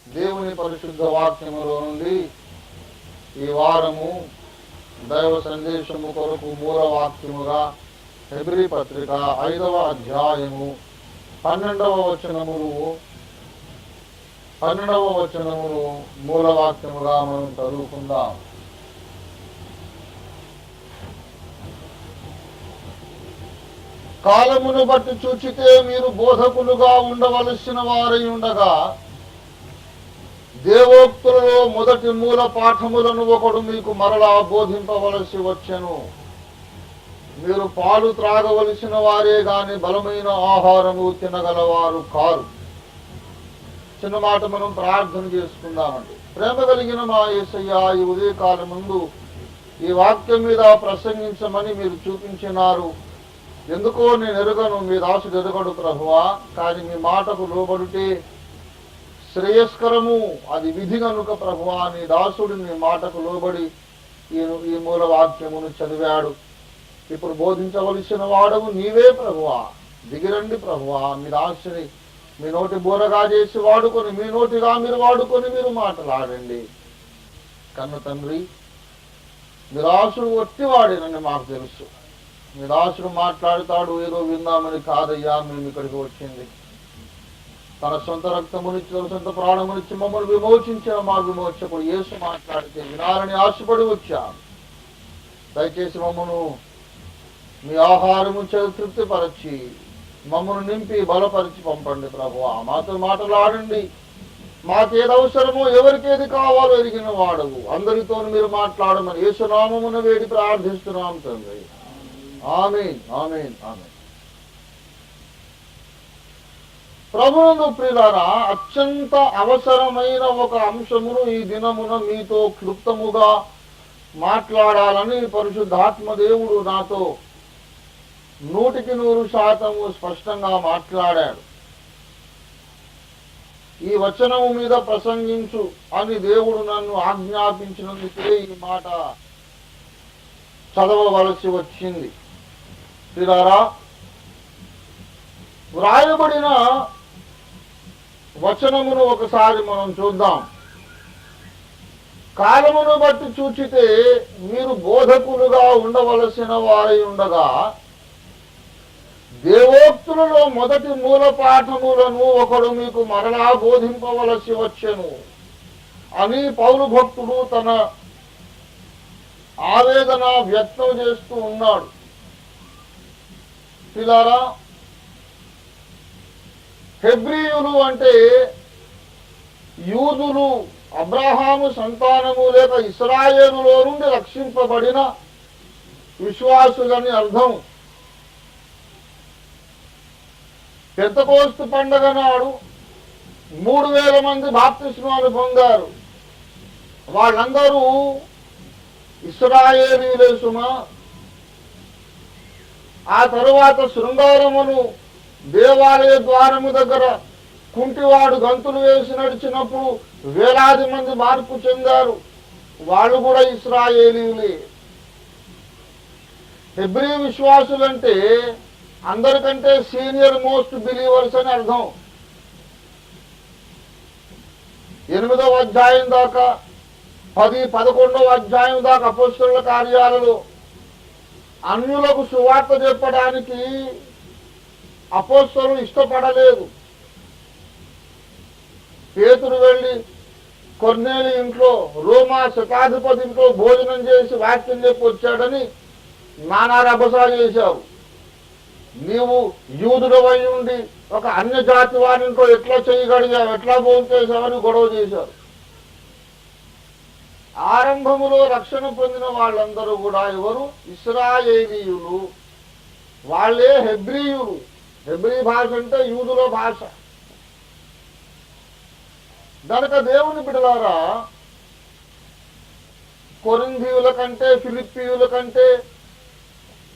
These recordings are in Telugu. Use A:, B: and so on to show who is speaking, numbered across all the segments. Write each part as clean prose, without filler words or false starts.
A: దేవుని పరిశుద్ధ వాక్యములో నుండి ఈ వారము దైవ సందేశము కొరకు మూల వాక్యముగా హెబ్రీ పత్రిక 5వ అధ్యాయము 12వ వచనమును మూల వాక్యముగా మనం చదువుకుందాం. కాలమును బట్టి చూచితే మీరు బోధకులుగా ఉండవలసిన వారై ఉండగా, దేవోక్తులలో మొదటి మూల పాఠములను ఒకడు మీకు మరలా బోధింపవలసి వచ్చెను. మీరు పాలు త్రాగవలసిన వారే గాని బలమైన ఆహారము తినగలవారు కారు. చిన్న మాట మనం ప్రార్థన చేసుకుందామండి. ప్రేమ కలిగిన మా యేసయ్య, ఈ ఉదయకాలం ముందు ఈ వాక్యం మీద ప్రసంగించమని మీరు చూపించినారు. ఎందుకో నేను ఎరుగను, మీ దాసుడు ఎరుగడు ప్రభువా. కానీ మీ మాటకు లోబడితే శ్రేయస్కరము, అది విధి కనుక ప్రభువా. నీ దాసుడు నీ మాటకు లోబడి ఈ మూల వాక్యమును చదివాడు. ఇప్పుడు బోధించవలసిన వాడవు నీవే ప్రభువా. దిగిరండి ప్రభువా. మీ దాసుని మీ నోటి బోరగా చేసి వాడుకొని, మీ నోటిగా మీరు వాడుకొని మీరు మాట్లాడండి. కన్న తండ్రి, మీ దాసుడు ఒట్టివాడేనని మాకు తెలుసు. మీ దాసుడు మాట్లాడుతాడు ఏదో విందామని కాదయ్యా మేము ఇక్కడికి వచ్చింది. తన సొంత రక్తమునిచ్చి, తన సొంత ప్రాణమునిచ్చి మమ్మల్ని విమోచించిన మా విమోచకుడు యేసు మాట్లాడితే వినాలని ఆశపడి వచ్చా. దయచేసి మమ్మను మీ ఆహారము తృప్తిపరచి మమ్మను నింపి బలపరిచి పంపండి ప్రభువా. మాతో మాట్లాడండి. మాకేది అవసరమో, ఎవరికేది కావాలో ఎరిగిన వాడవు. అందరితో మీరు మాట్లాడమని యేసునామమున వేడి ప్రార్థిస్తున్నాం తండ్రి. ఆమేన్, ఆమేన్, ఆమేన్. ప్రభువును ప్రియులారా, అత్యంత అవసరమైన ఒక అంశమును ఈ దినమున మీతో క్లుప్తముగా మాట్లాడాలని పరిశుద్ధాత్మ దేవుడు నాతో 100% స్పష్టంగా మాట్లాడాడు. ఈ వచనము మీద ప్రసంగించు అని దేవుడు నన్ను ఆజ్ఞాపించినందుకే ఈ మాట చదవవలసి వచ్చింది. ప్రియులారా, వ్రాయబడిన వచనమును ఒకసారి మనం చూద్దాం. కాలమును బట్టి చూచితే మీరు బోధకులుగా ఉండవలసిన వారై ఉండగా, దేవోక్తులలో మొదటి మూల పాఠములను ఒకడు మీకు మరలా బోధింపవలసి వచ్చెను అని పౌలు భక్తుడు తన ఆవేదన వ్యక్తం చేస్తూ ఉన్నాడు. పిల్లారా, హెబ్రీయులు అంటే యూదులు, అబ్రహాము సంతానము లేక ఇశ్రాయేలులో నుండి రక్షింపబడిన విశ్వాసులని అర్థం. పెంతెకోస్తు పండగ నాడు 3000 మంది బాప్తిస్మాలు పొందారు. వాళ్ళందరూ ఇశ్రాయేలీయులే సుమా. ఆ తరువాత శృంగారమును దేవాలయ ద్వారము దగ్గర కుంటివాడు గంతులు వేసి నడిచినప్పుడు వేలాది మంది మార్పు చెందారు. వాళ్ళు కూడా ఇశ్రాయేలీయులే. హెబ్రీ విశ్వాసులంటే అందరికంటే సీనియర్ మోస్ట్ బిలీవర్స్ అని అర్థం. 8వ అధ్యాయం దాకా 10, 11వ అధ్యాయం దాకా అపోస్తలుల కార్యాలలో అన్యులకు సువార్త చెప్పడానికి అపోస్తలులు ఇష్టపడలేదు. పేతురు వెళ్ళి కొర్నేలి ఇంట్లో, రోమా శతాధిపతి ఇంట్లో భోజనం చేసి వాక్యం చెప్పి వచ్చాడని నానా రభసా చేశారు. నీవు యూదుడవై ఉండి ఒక అన్య జాతి వారింట్లో ఎట్లా చేయగలిగావు, ఎట్లా భోంచేశావని గొడవ చేశారు. ఆరంభములో రక్షణ పొందిన వాళ్ళందరూ కూడా ఎవరు? ఇశ్రాయేలీయులు. వాళ్ళే హెబ్రీయులు. హెబ్రీ భాష అంటే యూదుల భాష. కనుక దేవుని బిడ్డలారా, కొరింథీయుల కంటే, ఫిలిప్పీయుల కంటే,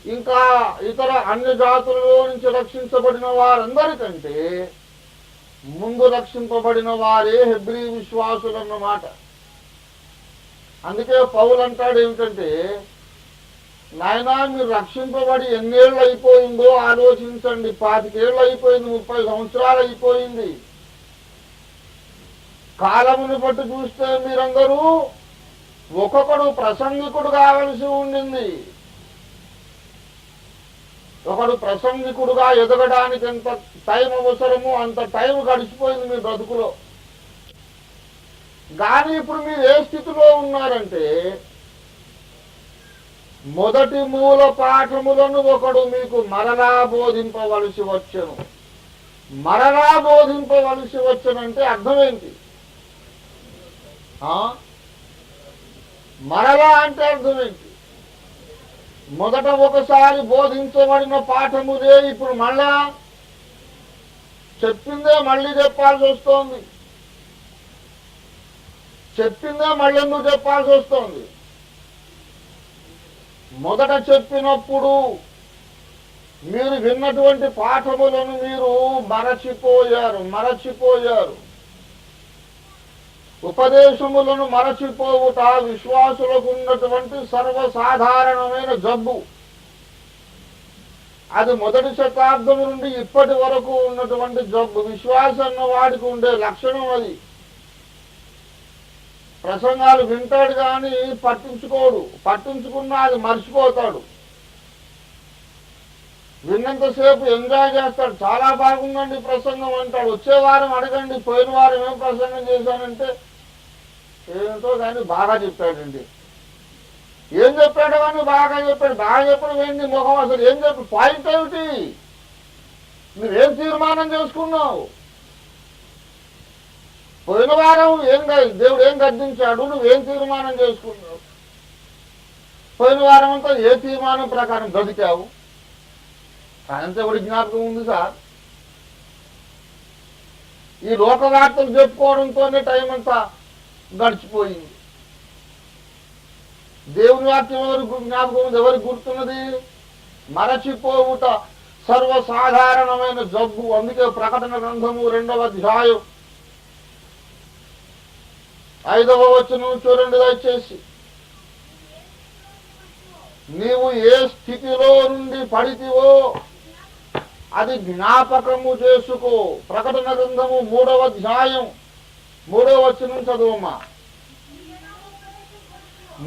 A: ఇంకా ఇతర అన్య జాతులలో నుంచి రక్షించబడిన వారందరికంటే ముందు రక్షింపబడిన వారే హెబ్రీ విశ్వాసులు అన్నమాట. అందుకే పౌలు అంటాడు ఏమిటంటే, నాయనా మీరు రక్షింపబడి ఎన్నేళ్ళు అయిపోయిందో ఆలోచించండి. 25 ఏళ్ళు అయిపోయింది, 30 సంవత్సరాలు అయిపోయింది. కాలమును బట్టి చూస్తే మీరందరూ ఒక్కొక్కడు ప్రసంగికుడు కావలసి ఉండింది. ఒకడు ప్రసంగికుడుగా ఎదగడానికి ఎంత టైం అవసరమో అంత టైం గడిచిపోయింది మీ బ్రతుకులో. కానీ ఇప్పుడు మీరు ఏ స్థితిలో ఉన్నారంటే, మొదటి మూల పాఠములను ఒకడు మీకు మరలా బోధింపవలసి వచ్చను. మరలా బోధింపవలసి వచ్చనంటే అర్థం ఏంటి? మరలా అంటే అర్థం ఏంటి? మొదట ఒకసారి బోధించబడిన పాఠములే ఇప్పుడు మళ్ళా చెప్పిందే మళ్ళీ చెప్పాల్సి వస్తోంది. చెప్పిందే మళ్ళీ ఎందుకు చెప్పాల్సి వస్తోంది? మొదట చెప్పినప్పుడు మీరు విన్నటువంటి పాఠములను మీరు మరచిపోయారు. ఉపదేశములను మరచిపోవుట విశ్వాసులకు ఉన్నటువంటి సర్వసాధారణమైన జబ్బు. అది మొదటి శతాబ్దం నుండి ఇప్పటి వరకు ఉన్నటువంటి జబ్బు. విశ్వాసం అన్న వాడికి ఉండే లక్షణం అది. ప్రసంగాలు వింటాడు కానీ పట్టించుకోడు. పట్టించుకున్నా అది మర్చిపోతాడు. విన్నంతసేపు ఎంజాయ్ చేస్తాడు. చాలా బాగుందండి ప్రసంగం అంటాడు. వచ్చే వారం అడగండి, పోయిన వారం ఏం ప్రసంగం చేశానంటే ఏంటో కానీ బాగా చెప్పాడండి. ఏం చెప్పాడు కానీ బాగా చెప్పాడు. బాగా చెప్పడం ఏంటి ముఖం? అసలు ఏం చెప్పి పాయింట్ ఏమిటి? నువ్వేం తీర్మానం చేసుకున్నావు? పోయిన వారం దేవుడు ఏం గద్దించాడు, నువ్వేం తీర్మానం చేసుకున్నావు? పోయిన వారం అంతా ఏ తీర్మానం ప్రకారం బ్రతికావు? అంతే ఎవరి జ్ఞాపకం ఉంది సార్? ఈ లోకవార్తలు చెప్పుకోవడంతోనే టైం అంతా గడిచిపోయింది. దేవుని వాక్యం ఎవరికి జ్ఞాపకం ఉంది? ఎవరికి గుర్తున్నది? మరచిపోవుట సర్వసాధారణమైన జబ్బు. అందుకే ప్రకటన గ్రంథము 2వ అధ్యాయం 5వ వచనం చూడండి దయచేసి. నీవు ఏ స్థితిలో నుండి పడితివో అది జ్ఞాపకము చేసుకో. ప్రకటన గ్రంథము 3వ అధ్యాయం 3వ వచనం చదువమ్మా.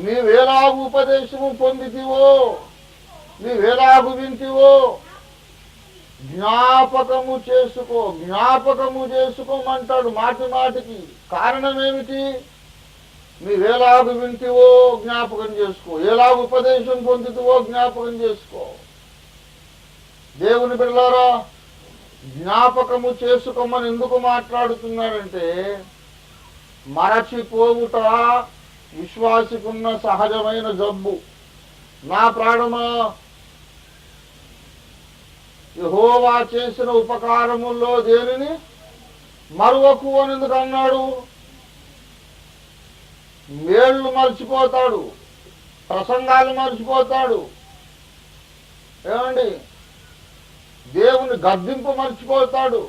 A: నీవేలాగు ఉపదేశము పొందితివో, నీవేలాగు వింటివో జ్ఞాపకము చేసుకో. జ్ఞాపకము చేసుకోమంటాడు మాటి మాటికి. కారణం ఏమిటి? నీవేలాగు వింటివో జ్ఞాపకం చేసుకో, ఎలాగ ఉపదేశం పొందుతావో జ్ఞాపకం చేసుకో. దేవుని బిడ్డలారా, జ్ఞాపకము చేసుకోమని ఎందుకు మాట్లాడుతున్నాడంటే, మరచిపోవుట విశ్వాసికున్న సహజమైన జబ్బు. నా ప్రాణమా, యెహోవా చేసిన ఉపకారముల్లో దేనిని మరువకు అని ఎందుకు అన్నాడు? మేళ్ళు మర్చిపోతాడు, ప్రసంగాలు మర్చిపోతాడు, ఏమండి దేవుని గద్దింపు మర్చిపోతాడు,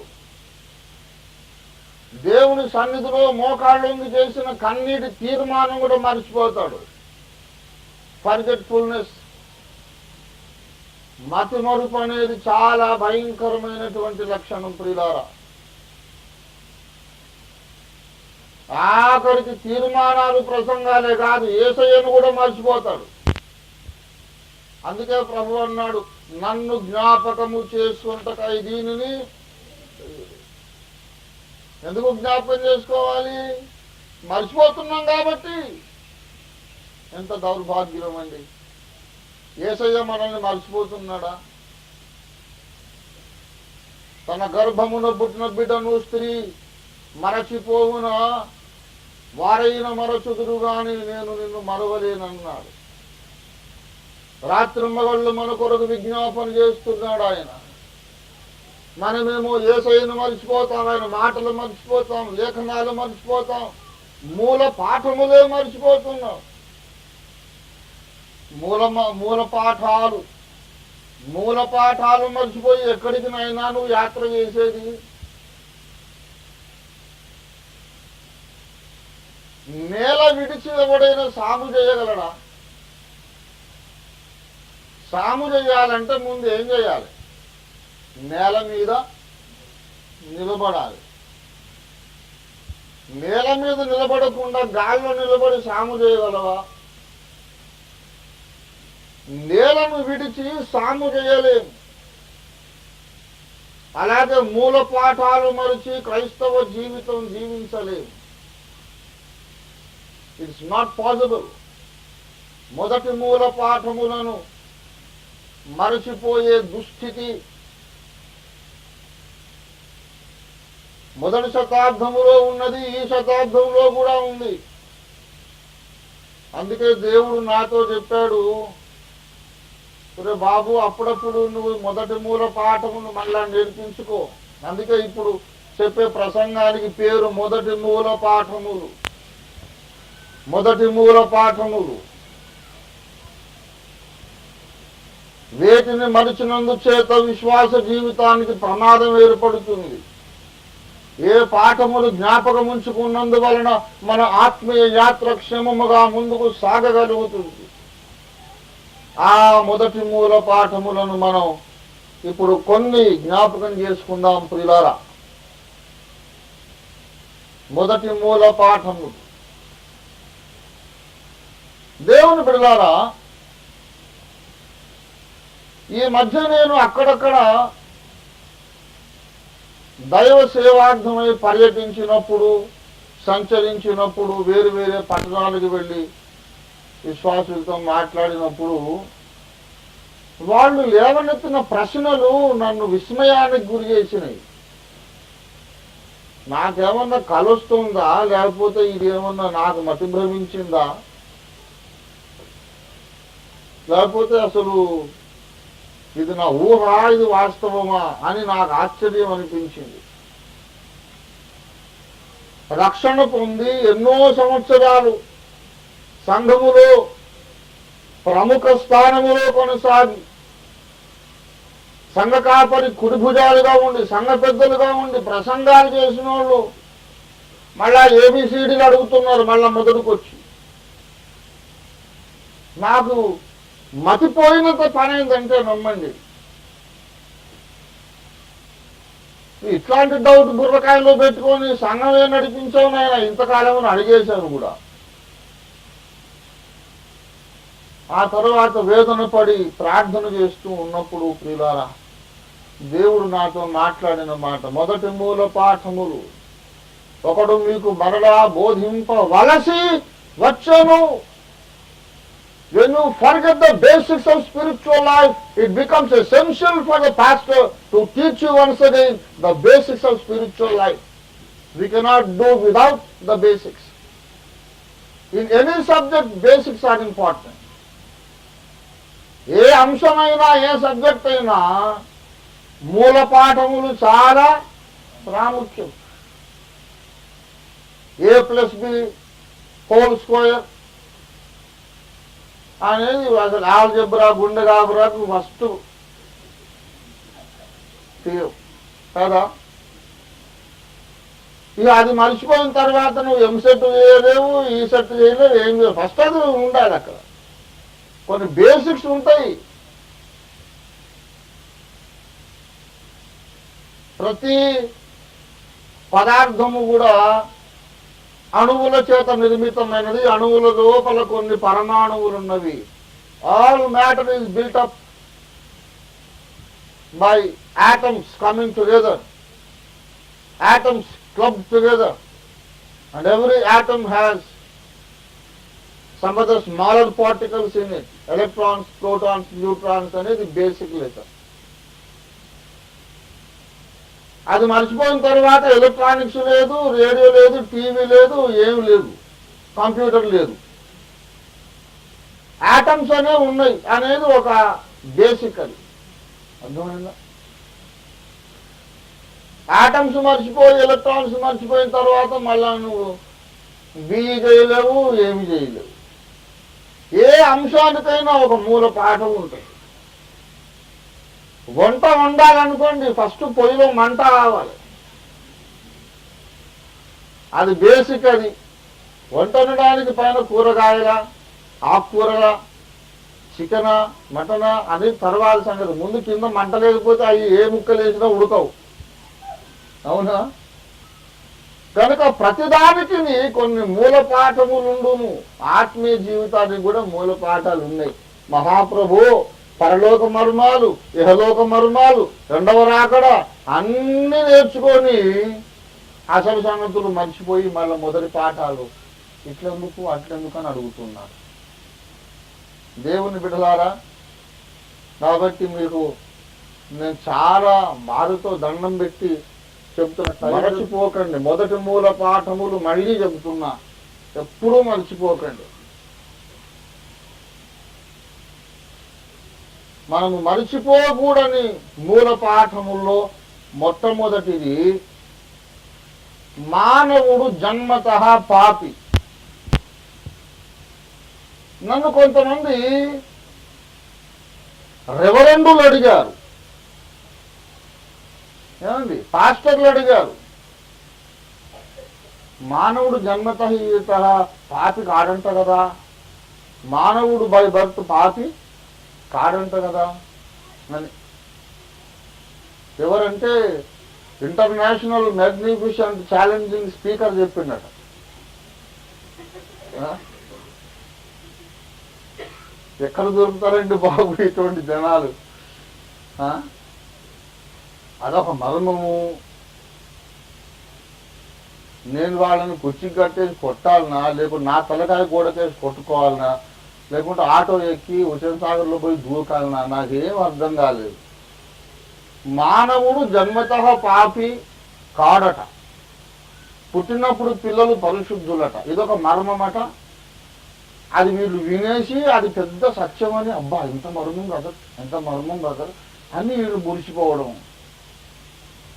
A: దేవుని సన్నిధిలో మోకాళ్ళొంగి చేసిన కన్నీటి తీర్మానం కూడా మర్చిపోతాడు. ఫర్గెట్ఫుల్నెస్, మతి మరుపు అనేది చాలా భయంకరమైనటువంటి లక్షణం ప్రియులారా. ఆఖరికి తీర్మానాలు ప్రసంగాలే కాదు, యేసయ్యను కూడా మర్చిపోతాడు. అందుకే ప్రభు అన్నాడు, నన్ను జ్ఞాపకము చేసుకుంటకై దీనిని. ఎందుకు జ్ఞాపకం చేసుకోవాలి? మర్చిపోతున్నాం కాబట్టి. ఎంత దౌర్భాగ్యం అండి! యేసయ్య మనల్ని మర్చిపోతున్నాడా? తన గర్భమున పుట్టిన బిడ్డను స్త్రీ మరచిపోవునా? వారైన మరచుదురు గాని నేను నిన్ను మరవలేనన్నాడు. రాత్రి మగళ్ళు మన కొరకు విజ్ఞాపన చేస్తున్నాడు ఆయన. మనమేమో యేసయ్యను మర్చిపోతాం, ఆయన మాటలు మర్చిపోతాం, లేఖనాలు మర్చిపోతాం, మూల పాఠములే మర్చిపోతున్నాం. మూల పాఠాలు మర్చిపోయి ఎక్కడికి నైనా నువ్వు యాత్ర చేసేది? నేల విడిచి ఎవడైనా సాము చేయగలడా? సాము చేయాలంటే ముందు ఏం చేయాలి? నేల మీద నిలబడాలి. నేల మీద నిలబడకుండా గాల్లో నిలబడి సాము చేయగలవా? నేలను విడిచి సాము చేయలేము. అలాగే మూల పాఠాలు మరిచి క్రైస్తవ జీవితం జీవించలేము. It's not possible. మొదటి మూల పాఠములను మరచిపోయే దుస్థితి మొదటి శతాబ్దములో ఉన్నది, ఈ శతాబ్దంలో కూడా ఉంది. అందుకే దేవుడు నాతో చెప్పాడు, ఒరే బాబు, అప్పుడప్పుడు నువ్వు మొదటి మూల పాఠమును మళ్ళా నేర్పించుకో. అందుకే ఇప్పుడు చెప్పే ప్రసంగానికి పేరు మొదటి మూల పాఠములు. మొదటి మూల పాఠములు. వేటిని మరిచినందు చేత విశ్వాస జీవితానికి ప్రమాదం ఏర్పడుతుంది. ఏ పాఠములు జ్ఞాపకం ఉంచుకున్నందువలన మన ఆత్మీయ యాత్ర క్షేమముగా ముందుకు సాగగలుగుతుంది. ఆ మొదటి మూల పాఠములను మనం ఇప్పుడు కొన్ని జ్ఞాపకం చేసుకుందాం ప్రియులారా. మొదటి మూల పాఠములు. దేవుని బిడ్డలారా, ఈ మధ్య నేను అక్కడక్కడ దైవ సేవార్థమై పర్యటించినప్పుడు, సంచరించినప్పుడు, వేరు వేరే పట్టణాలకు వెళ్ళి విశ్వాసులతో మాట్లాడినప్పుడు వాళ్ళు లేవనెత్తిన ప్రశ్నలు నన్ను విస్మయానికి గురి చేసినాయి. నాకేమన్నా కలొస్తుందా, లేకపోతే ఇదేమన్నా నాకు మతి భ్రమించిందా, లేకపోతే అసలు ఇది నా ఊహ, ఇది వాస్తవమా అని నాకు ఆశ్చర్యం అనిపించింది. రక్షణ పొంది ఎన్నో సంవత్సరాలు సంఘములో ప్రముఖ స్థానములో కొనసాగి సంఘ కాపరి కుడిభుజాలుగా ఉండి, సంఘ పెద్దలుగా ఉండి ప్రసంగాలు చేసిన వాళ్ళు మళ్ళా ఏబిసిడీలు అడుగుతున్నారు మళ్ళా మొదటికొచ్చి. నాకు మతిపోయినంత పని ఏంటంటే నమ్మండి, ఇట్లాంటి డౌట్ బుర్రకాయలో పెట్టుకొని సంఘమే నడిపించావు నాయన ఇంతకాలం అని అడిగేశాను కూడా. ఆ తర్వాత వేదన పడి ప్రార్థన చేస్తూ ఉన్నప్పుడు ప్రియులారా, దేవుడు నాతో మాట్లాడిన మాట, మొదటి మూల పాఠములు ఒకడు మీకు మరలా బోధింపవలసి వచ్చను. When you forget the basics of spiritual life, it becomes essential for the pastor to teach you once again the basics of spiritual life. We cannot do without the basics. In any subject, basics are important. ఏ అంశమైనా, ఏ సబ్జెక్ట్ అయినా మూల పాఠములు చాలా ప్రాముఖ్యం. A+B² అనేది అసలు ఆల్జబ్రా గుండెగాబరాకు ఫస్ట్ కదా. ఇక అది మర్చిపోయిన తర్వాత నువ్వు ఎంసెట్ చేయలేవు, ఈ సెట్ చేయలేవు, ఏం చేయలేవు. ఫస్ట్ అది ఉండాలి. అక్కడ కొన్ని బేసిక్స్ ఉంటాయి. ప్రతి పదార్థము కూడా అణువుల చేత నిర్మితమైనది. అణువుల లోపల కొన్ని పరమాణువులు ఉన్నవి. All matter is built up by atoms coming together, atoms club together, and every atom has some of the smaller particles in it, electrons, protons, neutrons అనేది బేసిక్ లెటర్. అది మర్చిపోయిన తర్వాత ఎలక్ట్రానిక్స్ లేదు, రేడియో లేదు, టీవీ లేదు, ఏమి లేదు, కంప్యూటర్ లేదు. ఆటమ్స్ అనేవి ఉన్నాయి అనేది ఒక బేసిక్. అది అర్థమైందా? ఆటమ్స్ మర్చిపోయి, ఎలక్ట్రాన్స్ మర్చిపోయిన తర్వాత మళ్ళా నువ్వు బిఈ చేయలేవు, ఏమి చేయలేవు. ఏ అంశానికైనా ఒక మూల పాఠం ఉంటుంది. వంట వండాలనుకోండి, ఫస్ట్ పొయ్యిలో మంట రావాలి. అది బేసిక్. అది వంట వండడానికి పైన కూరగాయల, ఆకుకూరల, చికెనా, మటనా అనేది తర్వాత సంగతి. ముందు కింద మంట లేకపోతే అవి ఏ ముక్కలు వేసినా ఉడకవు. అవునా? కనుక ప్రతిదానికి కొన్ని మూల పాఠములుండును. ఆత్మీయ జీవితానికి కూడా మూల పాఠాలు ఉన్నాయి. మహాప్రభు పరలోక మర్మాలు, ఇహలోక మర్మాలు, రెండవ రాకడ అన్ని నేర్చుకొని అసలు సంగతులు మర్చిపోయి మళ్ళీ మొదటి పాఠాలు ఇట్లెందుకు అట్లెందుకు అని అడుగుతున్నారు. దేవుని బిడ్డలారా, కాబట్టి మీకు నేను చాలా బాధతో దండం పెట్టి చెప్తున్నా, మరచిపోకండి. మొదటి మూల పాఠములు మళ్ళీ చెబుతున్నా, ఎప్పుడూ మర్చిపోకండి. మనము మరిచిపోకూడని మూల పాఠముల్లో మొట్టమొదటిది, మానవుడు జన్మతః పాపి. నన్ను కొంతమంది రెవరెండులు అడిగారు, ఏమండి పాస్టర్లు అడిగారు, మానవుడు జన్మతః పాపి కాడంట కదా, మానవుడు బై బర్త్ పాపి కాడంట కదా అని. ఎవరంటే ఇంటర్నేషనల్ మ్యాగ్నిఫిషెంట్ ఛాలెంజింగ్ స్పీకర్ చెప్పిండట. ఎక్కడ దొరుకుతారండి బాబు ఇటువంటి జనాలు? అదొక మర్మము. నేను వాళ్ళని కుర్చీ కట్టేసి కొట్టాలనా, లేకుంటే నా తలకాయ గోడకేసి కొట్టుకోవాలనా, లేకుంటే ఆటో ఎక్కి హుసేన్ సాగర్లో పోయి దూకాలనా, నాకేం అర్థం కాలేదు. మానవుడు జన్మతః పాపి కాడట, పుట్టినప్పుడు పిల్లలు పరిశుద్ధులట. ఇదొక మర్మమట. అది వీళ్ళు వినేసి అది పెద్ద సత్యమని, అబ్బా ఎంత మర్మం కదా, ఎంత మర్మం కదా అని వీళ్ళు మురిసిపోవడం.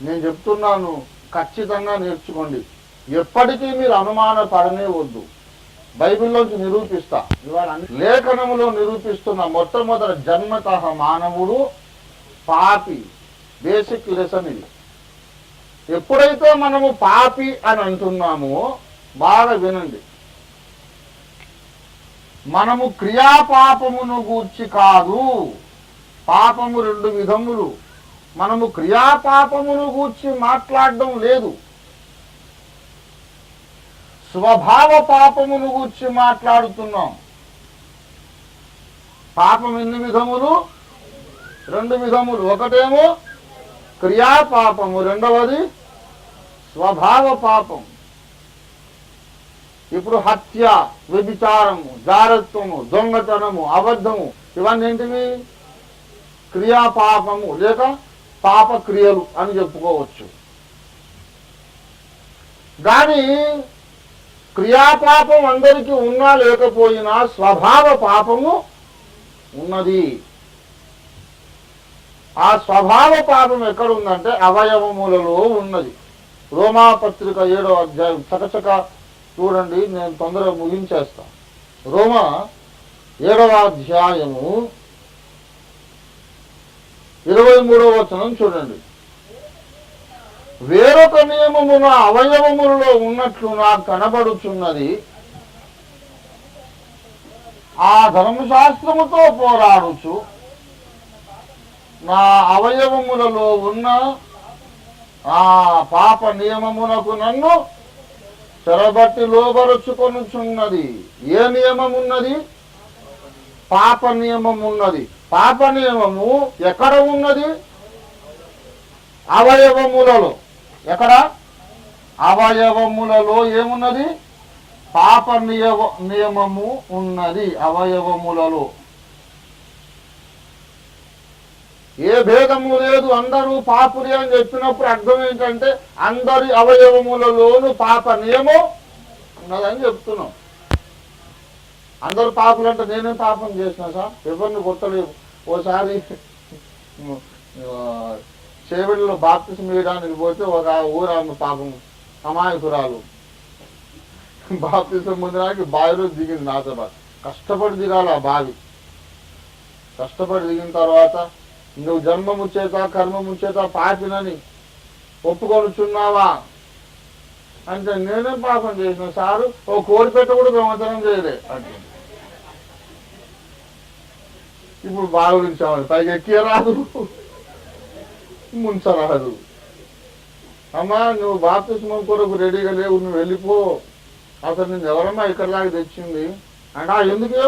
A: నేను చెప్తున్నాను, ఖచ్చితంగా నేర్చుకోండి. ఎప్పటికీ మీరు అనుమాన పడనే వద్దు. బైబిల్లోంచి నిరూపిస్తా, ఇవాళ లేఖనములో నిరూపిస్తున్న మొట్టమొదటి జన్మతః మానవుడు పాపి. బేసిక్ లెసన్ ఇది. ఎప్పుడైతే మనము పాపి అని అంటున్నామో బాగా వినండి, మనము క్రియాపాపమును గూర్చి కాదు. పాపము రెండు విధములు. మనము క్రియాపాపమును గూర్చి మాట్లాడడం లేదు, స్వభావ పాపమును గూర్చి మాట్లాడుతున్నాం. పాపం ఎన్ని విధములు? రెండు విధములు. ఒకటేమో క్రియాపాపము, రెండవది స్వభావ పాపం. ఇప్పుడు హత్య, వ్యభిచారము, జారత్వము, దొంగతనము, అబద్ధము ఇవన్నీ ఏంటివి? క్రియాపాపము లేక పాప క్రియలు అని చెప్పుకోవచ్చు. కానీ క్రియాపాపం అందరికీ ఉన్నా లేకపోయినా స్వభావ పాపము ఉన్నది. ఆ స్వభావ పాపం ఎక్కడుందంటే అవయవములలో ఉన్నది. రోమాపత్రిక 7వ అధ్యాయం చకచక చూడండి, నేను తొందరగా ముగించేస్తా. రోమా 7వ అధ్యాయము 23వ వచనం చూడండి. వేరొక నియమము నా అవయవములలో ఉన్నట్లు నాకు కనబడుచున్నది, ఆ ధర్మశాస్త్రముతో పోరాడుచు నా అవయవములలో ఉన్న ఆ పాప నియమమునకు నన్ను చెరబట్టి లోబరుచుకొనుచున్నది. ఏ నియమం ఉన్నది? పాప నియమం ఉన్నది. పాప నియమము ఎక్కడ ఉన్నది? అవయవములలో. ఎక్కడ? అవయవములలో ఏమున్నది? పాప నియమము ఉన్నది అవయవములలో. ఏ భేదము లేదు, అందరూ పాపులే అని చెప్పినప్పుడు అర్థం ఏంటంటే అందరి అవయవములలోనూ పాప నియమం ఉన్నదని చెప్తున్నాం. అందరు పాపులు అంటే నేనేం పాపం చేసిన సార్? ఎవరిని కొట్టలేదు. ఓసారి చేవెళ్ళలో బాప్తిసం వేయడానికి పోతే ఒక ఊరామె పాపం అమాయకురాలు బాప్తిసం పొందడానికి బావిలో దిగింది. నాతో పాటు కష్టపడి దిగాలి. ఆ బావి కష్టపడి దిగిన తర్వాత, నువ్వు జన్మము చేత కర్మము చేత పాపినని ఒప్పుకొనుచున్నావా అంటే, నేనేం పాపం చేసిన సారు? ఓ కోడి పెట్ట కూడా దొంగతనం చేయలే అంటే. ఇప్పుడు బాగుంచామని పైకి ఎక్కిరాదు, ముంచరాదు. అమ్మా నువ్వు బాప్తిస్మం కొరకు రెడీగా లేవు, నువ్వు వెళ్ళిపో, అసలు నేను ఎవరమ్మా ఇక్కడ దాకా తెచ్చింది అంటే ఎందుకు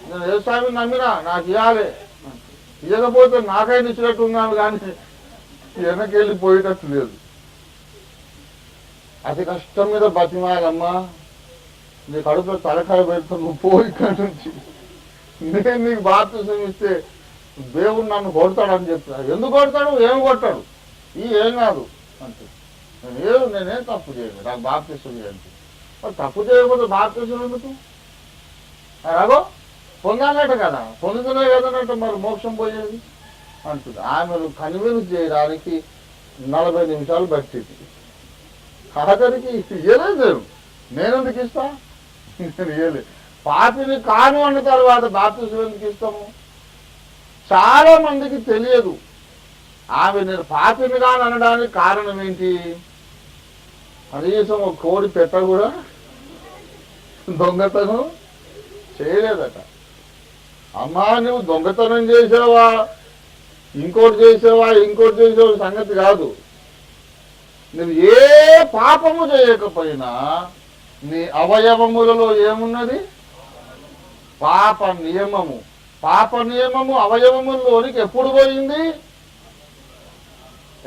A: నేను ఏ స్వామి నమ్మినా నాకు ఇవ్వాలి, ఇవ్వకపోతే నాకైనా ఇచ్చినట్టు ఉన్నాను కానీ వెనక్కి వెళ్ళిపోయేటట్టు లేదు. అతి కష్టం మీద బతిమాలమ్మా, నీ కడుపులో తలకాయ పెడతా, నువ్వు పోయి ఇక్కడి నుంచి, నేను నీకు బాప్తిసం ఇస్తే దేవుడు నన్ను కొడతాడని చెప్తా. ఎందుకు కొడతాడు, ఏం కొట్టాడు, ఏం కాదు అంటే నేనేం తప్పు చేయను, నాకు బాప్తిసం చేయండి. తప్పు చేయకపోతే బాప్తిసం ఎందుకు? రాగో పొందాలట కదా, పొందుతున్నా కదనట మరి మోక్షం పోయేది అంటుంది. ఆమెను కన్విన్స్ చేయడానికి 40 నిమిషాలు పట్టింది. ఆఖరికి ఇయ్యలేదు, నేనెందుకు ఇస్తా, నేను ఇయ్యలేదు. పాపిని కాను అన్న తర్వాత బాప్తిసం ఎందుకు ఇస్తాము? చాలా మందికి తెలియదు. ఆమె నేను పాపిని కాను అనడానికి కారణం ఏంటి? కనీసం ఒక కోడి పెట్ట కూడా దొంగతనం చేయలేదట. అమ్మా నువ్వు దొంగతనం చేసావా, ఇంకోటి చేసావా సంగతి కాదు. నువ్వు ఏ పాపము చేయకపోయినా నీ అవయవములలో ఏమున్నది? పాప నియమము. పాప నియమము అవయవముల్లోనికి ఎప్పుడు పోయింది?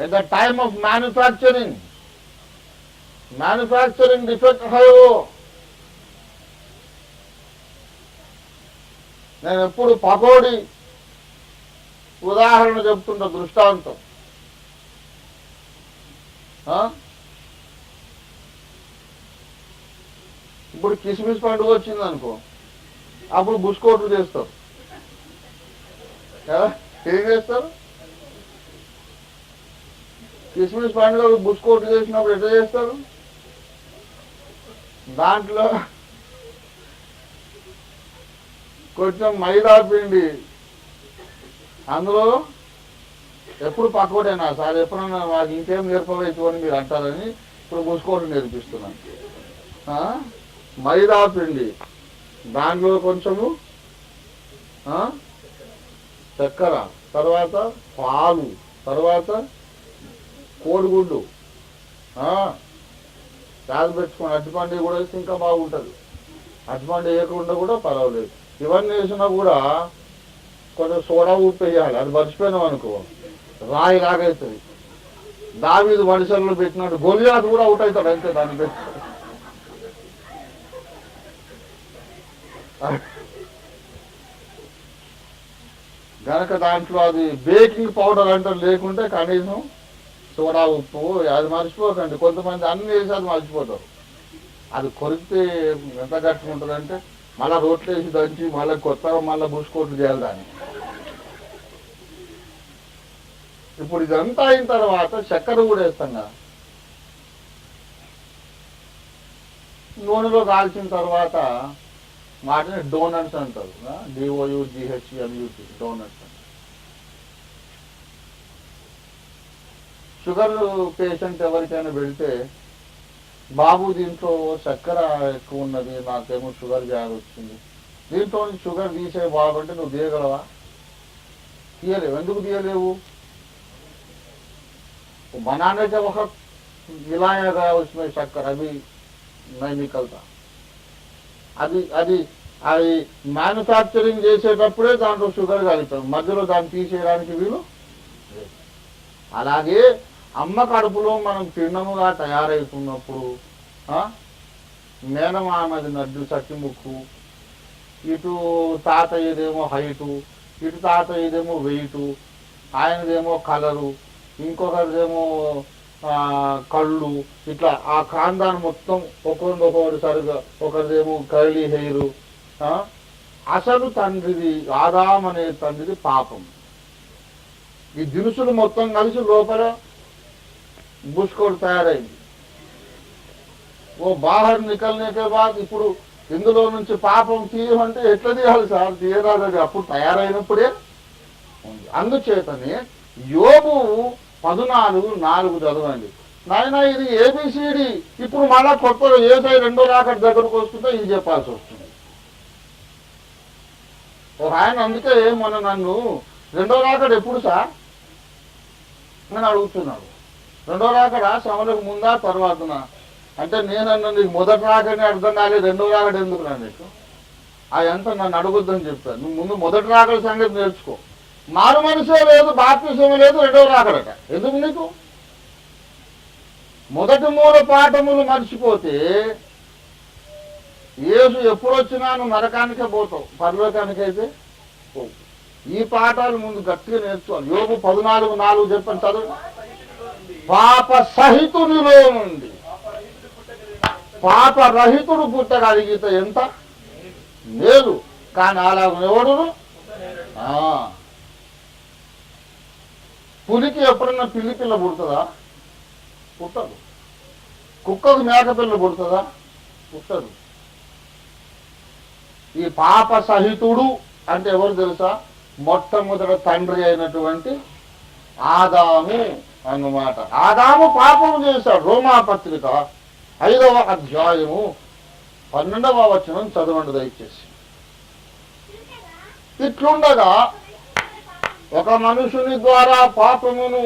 A: At the time of manufacturing defect అయ్యో. నేను ఎప్పుడు పకోడీ ఉదాహరణ చెప్తుంటా, దృష్టాంతం. ఇప్పుడు కిస్మిస్ పండుగ వచ్చింది అనుకో, అప్పుడు బుస్కోట్లు చేస్తారు కదా. ఏం చేస్తారు? కిస్మిస్ పండుగ బుస్కోట్లు చేసినప్పుడు ఎట్లా చేస్తారు? దాంట్లో కొంచెం మైదా పిండి, అందులో ఎప్పుడు పక్కోడేనా సార్, ఎప్పుడన్నా మాకు ఇంకేం నేర్పవచ్చు అని మీరు అంటారని ఇప్పుడు బుస్కోట్లు నేర్పిస్తున్నాను. మైదా పిండి, దాంట్లో కొంచెము చక్కెర, తర్వాత పాలు, తర్వాత కోడిగుడ్డు, యాద పెట్టుకుని అరటిపండు కూడా వేస్తే ఇంకా బాగుంటుంది. అరటిపండు వేయకుండా కూడా పర్వాలేదు. ఇవన్నీ వేసినా కూడా కొంచెం సోడా ఉప్పు వేయాలి. అది మర్చిపోయినాం అనుకో రాయి లాగవుతుంది. దావీదు మనుషులను పెట్టినట్టు గొలియాతు కూడా అవుట్ అవుతాడు అంతే. దాన్ని పెట్టి గనక దాంట్లో అది బేకింగ్ పౌడర్ అంటే లేకుంటే కనీసం సోడా ఉప్పు అది మర్చిపోకండి. కొంతమంది అన్ని వేసి అది మర్చిపోతారు. అది కొరికితే ఎంత గట్టిగా ఉంటుందంటే మళ్ళీ రోట్లు వేసి దంచి మళ్ళీ కొత్తగా మళ్ళీ బుస్కోట్లు చేయాలి దాన్ని. ఇప్పుడు ఇదంతా అయిన తర్వాత చక్కెర కూడా వేస్తాం కదా. నూనెలో కాల్చిన తర్వాత వాటిని డోనట్స్ అంటారు. DOUGHNUT donuts. షుగర్ పేషెంట్ ఎవరికైనా వెళ్తే, బాబు దీంట్లో చక్కెర ఎక్కువ ఉన్నది, నాకేమో షుగర్ వ్యాధి వచ్చింది, దీంట్లో షుగర్ తీసే బాబు అంటే నువ్వు తీయగలవా? తీయలేవు. ఎందుకు తీయలేవు? बनाने के वक्त मिलाया गया उसमें शक्कर, अभी नहीं निकलता. అది అది అది మ్యానుఫ్యాక్చరింగ్ చేసేటప్పుడే దాంట్లో షుగర్ కలుగుతాం, మధ్యలో దాన్ని తీసేయడానికి వీలు. అలాగే అమ్మ కడుపులో మనం పిండముగా తయారవుతున్నప్పుడు మేనమామది నడ్డు సట్టిముక్కు, ఇటు తాతయ్యదేమో హైటు, ఇటు తాతయ్యదేమో వెయిటు, ఆయనదేమో కలరు, ఇంకొకరిదేమో కళ్ళు, ఇట్లా ఆ ఖాందాన్ మొత్తం ఒకరికొకరు సరిగా, ఒకరిదేమో కర్లీ హెయిర్. అసలు తండ్రిది ఆదాం అనే తండ్రిది పాపం. ఈ దినుసులు మొత్తం కలిసి లోపల బుస్కోట్ తయారైంది. ఓ బాహర్ నికల్నేకే బాద్ ఇప్పుడు ఇందులో నుంచి పాపం తీయమంటే ఎట్లా తీయాలి సార్? తీయరాదు, అప్పుడు తయారైనప్పుడే ఉంది. అందుచేతనే యోబు 14:4 చదవండి. నాయన ఇది ఏబిసిడి. ఇప్పుడు మళ్ళా కొత్తలో ఏసై రెండో రాకడ దగ్గరకు వస్తుంటే ఇది చెప్పాల్సి వస్తుంది. ఒక ఆయన అందుకే మొన్న నన్ను రెండో రాకడ ఎప్పుడు సార్ అని అడుగుతున్నాడు. రెండో రాకడ శ్రమలకు ముందా తర్వాతనా? అంటే నేనన్నా నీకు మొదటి రాకనే అర్థం కాలేదు, రెండో రాకడ ఎందుకురా నీకు? అదంతా నన్ను అడుగుద్దని చెప్తాను. నువ్వు ముందు మొదటి రాకడ సంగతి నేర్చుకో. మారు మనసే లేదు, బాప్తిసం లేదు, రెండో రాకడట ఎందుకు నీకు? మొదటి మూల పాఠములు మర్చిపోతే యేసు ఎప్పుడొచ్చినా నువ్వు నరకానికే పోతావు, పరలోకానికైతే పోవు. ఈ పాఠాలు ముందు గట్టిగా నేర్చుకోవాలి. యోబు 14:4 చెప్పండి, చదువు. పాప సహితునిలో నుండి పాపరహితుడు పుట్టగలిగితే ఎంత మేలు, కానీ అలాగెవడు? పులికి ఎప్పుడన్నా పిల్లి పిల్ల పుడుతుందా? పుట్టదు. కుక్కకు మేక పిల్ల పుడుతుందా? పుట్టదు. ఈ పాప సహితుడు అంటే ఎవరు తెలుసా? మొట్టమొదటి తండ్రి అయినటువంటి ఆదాము అన్నమాట. ఆదాము పాపం చేశాడు. రోమాపత్రిక 5వ అధ్యాయము 12వ వచనం చదవండి దయచేసి. ఇట్లుండగా ఒక మనుషుని ద్వారా పాపమును,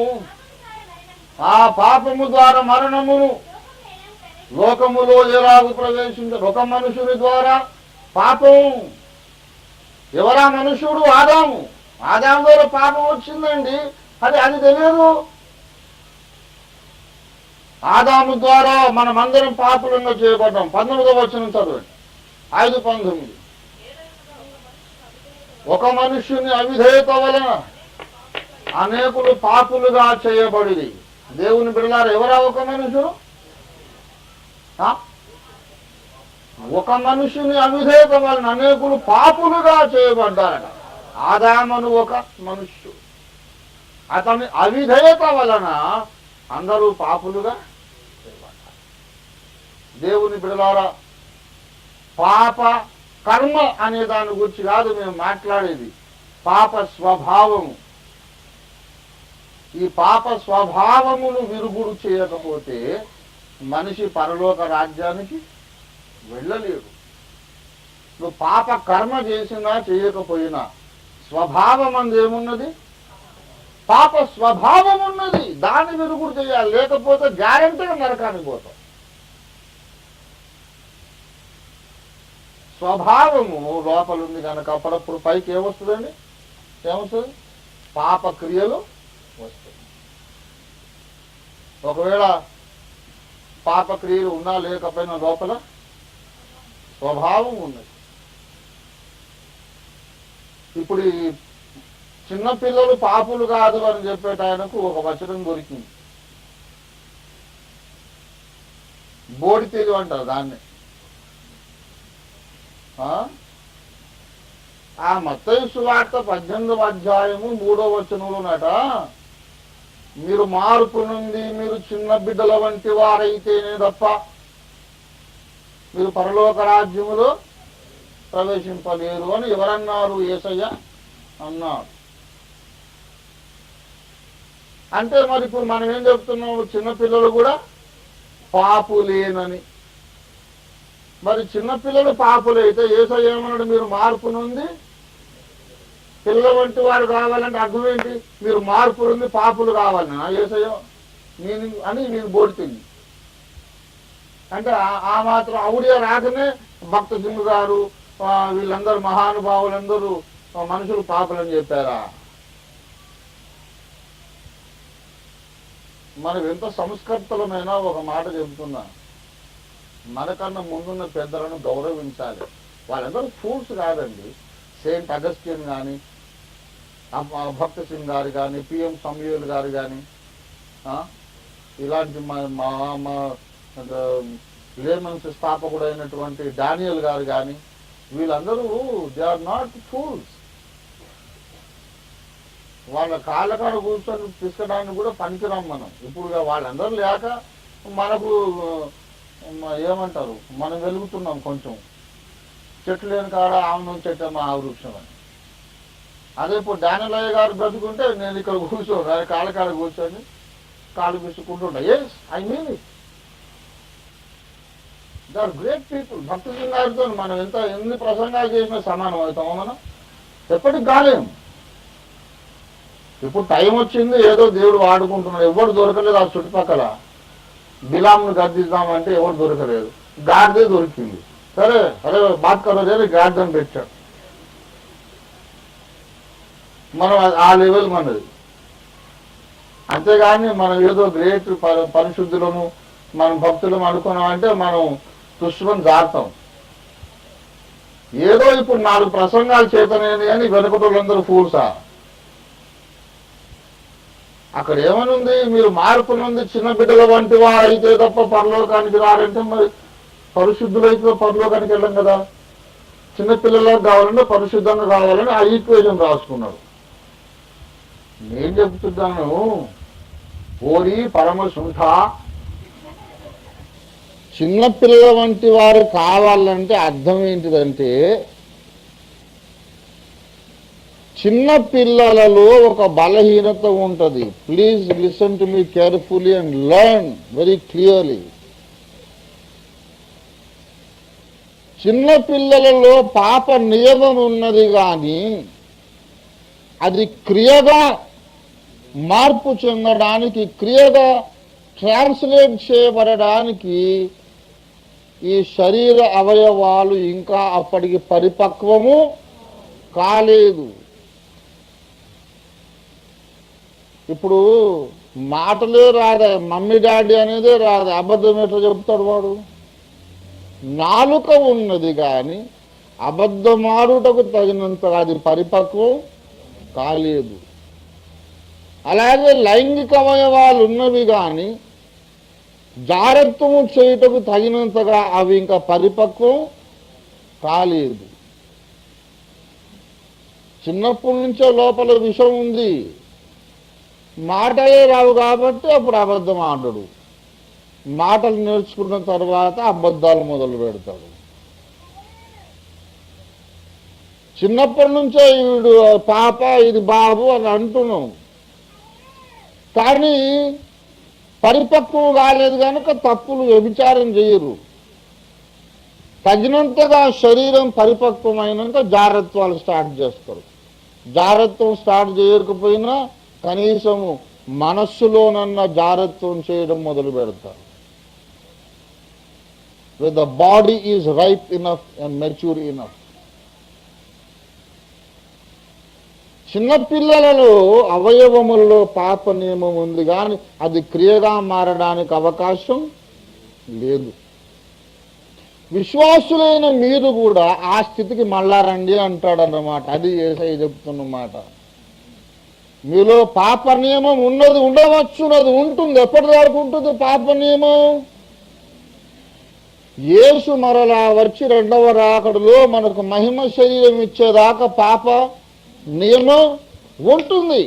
A: ఆ పాపము ద్వారా మరణమును లోకములో ఎలాగూ ప్రవేశించారు. ఒక మనుషుని ద్వారా పాపం. ఎవరా మనుషుడు? ఆదాము. ఆదాము ద్వారా పాపం వచ్చిందండి, అది తెలియదు. ఆదాము ద్వారా మనమందరం పాపులంగా చేయబడ్డాం. 19వ వచనం చదవండి, 5:19. ఒక మనుష్యుని అవిధేయత వలన అనేకులు పాపులుగా చేయబడి. దేవుని బిడ్డలారా, ఎవరా ఒక మనుషుడు? ఒక మనుషుని అవిధేయత వలన అనేకులు పాపులుగా చేయబడ్డారట. ఆదామును ఒక మనుష్యుడు, అతని అవిధేయత వలన అందరూ పాపులుగా చేయబడ్డారు. దేవుని బిడ్డలారా, పాప కర్మ అనే దాని గురించి కాదు మేము మాట్లాడేది, పాప స్వభావము. ఈ పాప స్వభావమును విరుగుడు చేయకపోతే మనిషి పరలోక రాజ్యానికి వెళ్ళలేడు. నువ్వు పాప కర్మ చేసినా చేయకపోయినా స్వభావం అందు ఏమున్నది? పాప స్వభావం ఉన్నది. దాన్ని విరుగుడు చేయాలి, లేకపోతే గ్యారెంటీగా నరకానికి పోతాం. స్వభావము లోపల ఉంది కనుక అప్పుడప్పుడు పైకి ఏమొస్తుందండి? ఏమొస్తుంది? పాప క్రియలు వస్తాయి. ఒకవేళ పాప క్రియలు ఉన్నా లేకపోయినా లోపల స్వభావం ఉన్నది. ఇప్పుడు ఈ చిన్నపిల్లలు పాపులు కాదు అని చెప్పేట ఆయనకు ఒక వచనం దొరికింది. బోడి తెలివి అంటారు దాన్ని. ఆ మత్తయి సువార్త 18వ అధ్యాయము 3వ వచనంలోనట, మీరు మార్పు నుండి మీరు చిన్న బిడ్డల వంటి వారైతేనే తప్ప మీరు పరలోక రాజ్యములో ప్రవేశింపలేరు అని ఎవరన్నారు? యేసయ్య అన్నారు. అంటే మరి ఇప్పుడు మనం ఏం చెప్తున్నాము? చిన్నపిల్లలు కూడా పాపులేనని. మరి చిన్నపిల్లలు పాపులైతే యేసయ్య ఏమన్నాడు? మీరు మార్పు నుండి పిల్లల వంటి వారు కావాలంటే అర్థం ఏంటి? మీరు మార్పు నుండి పాపులు కావాలన్నా యేసయ్య నేను బోడితుంది. అంటే ఆ మాత్రం ఆవిడ రాకనే భక్త సింగ్ గారు వీళ్ళందరూ మహానుభావులందరూ మనుషులు పాపులని చెప్పారా? మనం ఎంత సంస్కర్తలమైనా ఒక మాట చెబుతున్నా, మనకన్నా ముందున్న పెద్దలను గౌరవించాలి. వాళ్ళందరూ ఫూల్స్ కాదండి. సెయింట్ అగస్టిన్ కానీ, భక్త సింగ్ గారు కానీ, పిఎం సమయూల్ గారు కానీ, ఇలాంటి మా లేమన్స్ స్థాపకుడు అయినటువంటి డానియల్ గారు కానీ, వీళ్ళందరూ దే ఆర్ నాట్ ఫూల్స్. వాళ్ళ కాళ్ళకాడ కూర్చొని తీసుకడానికి కూడా పనికిరాం మనం. ఇప్పుడు వాళ్ళందరూ లేక మనకు ఏమంటారు, మనం వెలుగుతున్నాం కొంచెం. చెట్లు లేని కాడ ఆమె చెట్టు మా వృక్షం అని. అదే ఇప్పుడు డానియలయ్య గారు బ్రతుకుంటే నేను ఇక్కడ కూర్చోను, కాళ్ళకాడ కూర్చొని కాళ్ళు పిసుకుంటుంటా. Yes, I mean it. They are great people. Bakht Singh గారితో మనం ఎన్ని ప్రసంగాలు చేసినా సమానం అవుతామో మనం? ఎప్పటికి కాలేము. ఇప్పుడు టైం వచ్చింది, ఏదో దేవుడు వాడుకుంటున్నాడు. ఎవరు దొరకలేదు ఆ చుట్టుపక్కల. బిలాంను గర్దిద్దామంటే ఎవరు దొరకలేదు, గాడిదే దొరికింది. సరే అరే బాత్ కరోజు గాడిదని పెట్టాడు. మనం ఆ లెవెల్ మనది. అంతేగాని మనం ఏదో గ్రేట్ పరిశుద్ధులను మనం భక్తులను అనుకున్నామంటే మనం దుష్మని జారుతాం. ఏదో ఇప్పుడు 4 ప్రసంగాలు చేతనేది అని వెనుకటోళ్ళందరూ ఫూల్సా? అక్కడ ఏమనుంది? మీరు మార్పునుంది చిన్న బిడ్డల వంటి వారైతే తప్ప పరలోకానికి రారంటే మరి పరిశుద్ధులైతే పరలోకానికి వెళ్ళం కదా. చిన్నపిల్లలకు కావాలంటే పరిశుద్ధంగా కావాలని ఆ ఈక్వేషన్ రాసుకున్నాడు. నేను చెప్తున్నాను, ఓరి పరమశుంఠ, చిన్నపిల్లల వంటి వారు కావాలంటే అర్థం ఏంటిదంటే, చిన్న పిల్లలలో ఒక బలహీనత ఉంటుంది. Please listen to me carefully and learn very clearly. చిన్న పిల్లలలో పాప నియమం ఉన్నది, కానీ అది క్రియగా మార్పు చెందడానికి, క్రియగా ట్రాన్స్లేట్ చేయబడడానికి ఈ శరీర అవయవాలు ఇంకా అప్పటికి పరిపక్వము కాలేదు. ఇప్పుడు మాటలే రాదా, మమ్మీ డాడీ అనేదే రాదు, అబద్ధం ఎట్లా చెప్తాడు వాడు? నాలుక ఉన్నది కానీ అబద్ధమాడుటకు తగినంతగా అది పరిపక్వం కాలేదు. అలాగే లైంగిక అవయవాలు ఉన్నవి కానీ జాగ్రత్తము చేయుటకు తగినంతగా అవి ఇంకా పరిపక్వం కాలేదు. చిన్నప్పటి నుంచే లోపల విషం ఉంది, మాటలే రావు కాబట్టి అప్పుడు అబద్ధం ఆడడు. మాటలు నేర్చుకున్న తర్వాత అబద్ధాలు మొదలు పెడతాడు. చిన్నప్పటి నుంచే వీడు పాప ఇది బాబు అని అంటున్నాం, కానీ పరిపక్వం కాలేదు కనుక తప్పులు వ్యభిచారం చేయరు. తగినంతగా శరీరం పరిపక్వమైనాక జాగ్రత్తలు స్టార్ట్ చేస్తారు. జాగ్రత్తం స్టార్ట్ చేయకపోయినా కనీసము మనస్సులోనన్న జాగ్రత్తం చేయడం మొదలు పెడతారు. The body is ripe enough and mature enough. చిన్నపిల్లలలో అవయవములలో పాప నియమం ఉంది, కానీ అది క్రియగా మారడానికి అవకాశం లేదు. విశ్వాసులైన మీరు కూడా ఆ స్థితికి మళ్ళా రండి అంటాడన్నమాట. అది యేసయ్య చెప్తున్నమాట. మీలో పాప నియమం ఉన్నది, ఉండవచ్చున్నది, ఉంటుంది. ఎప్పటి వరకు ఉంటుంది పాప నియమం? యేసు మరలా వచ్చి 2వ రాకడలో మనకు మహిమ శరీరం ఇచ్చేదాకా పాప నియమం ఉంటుంది.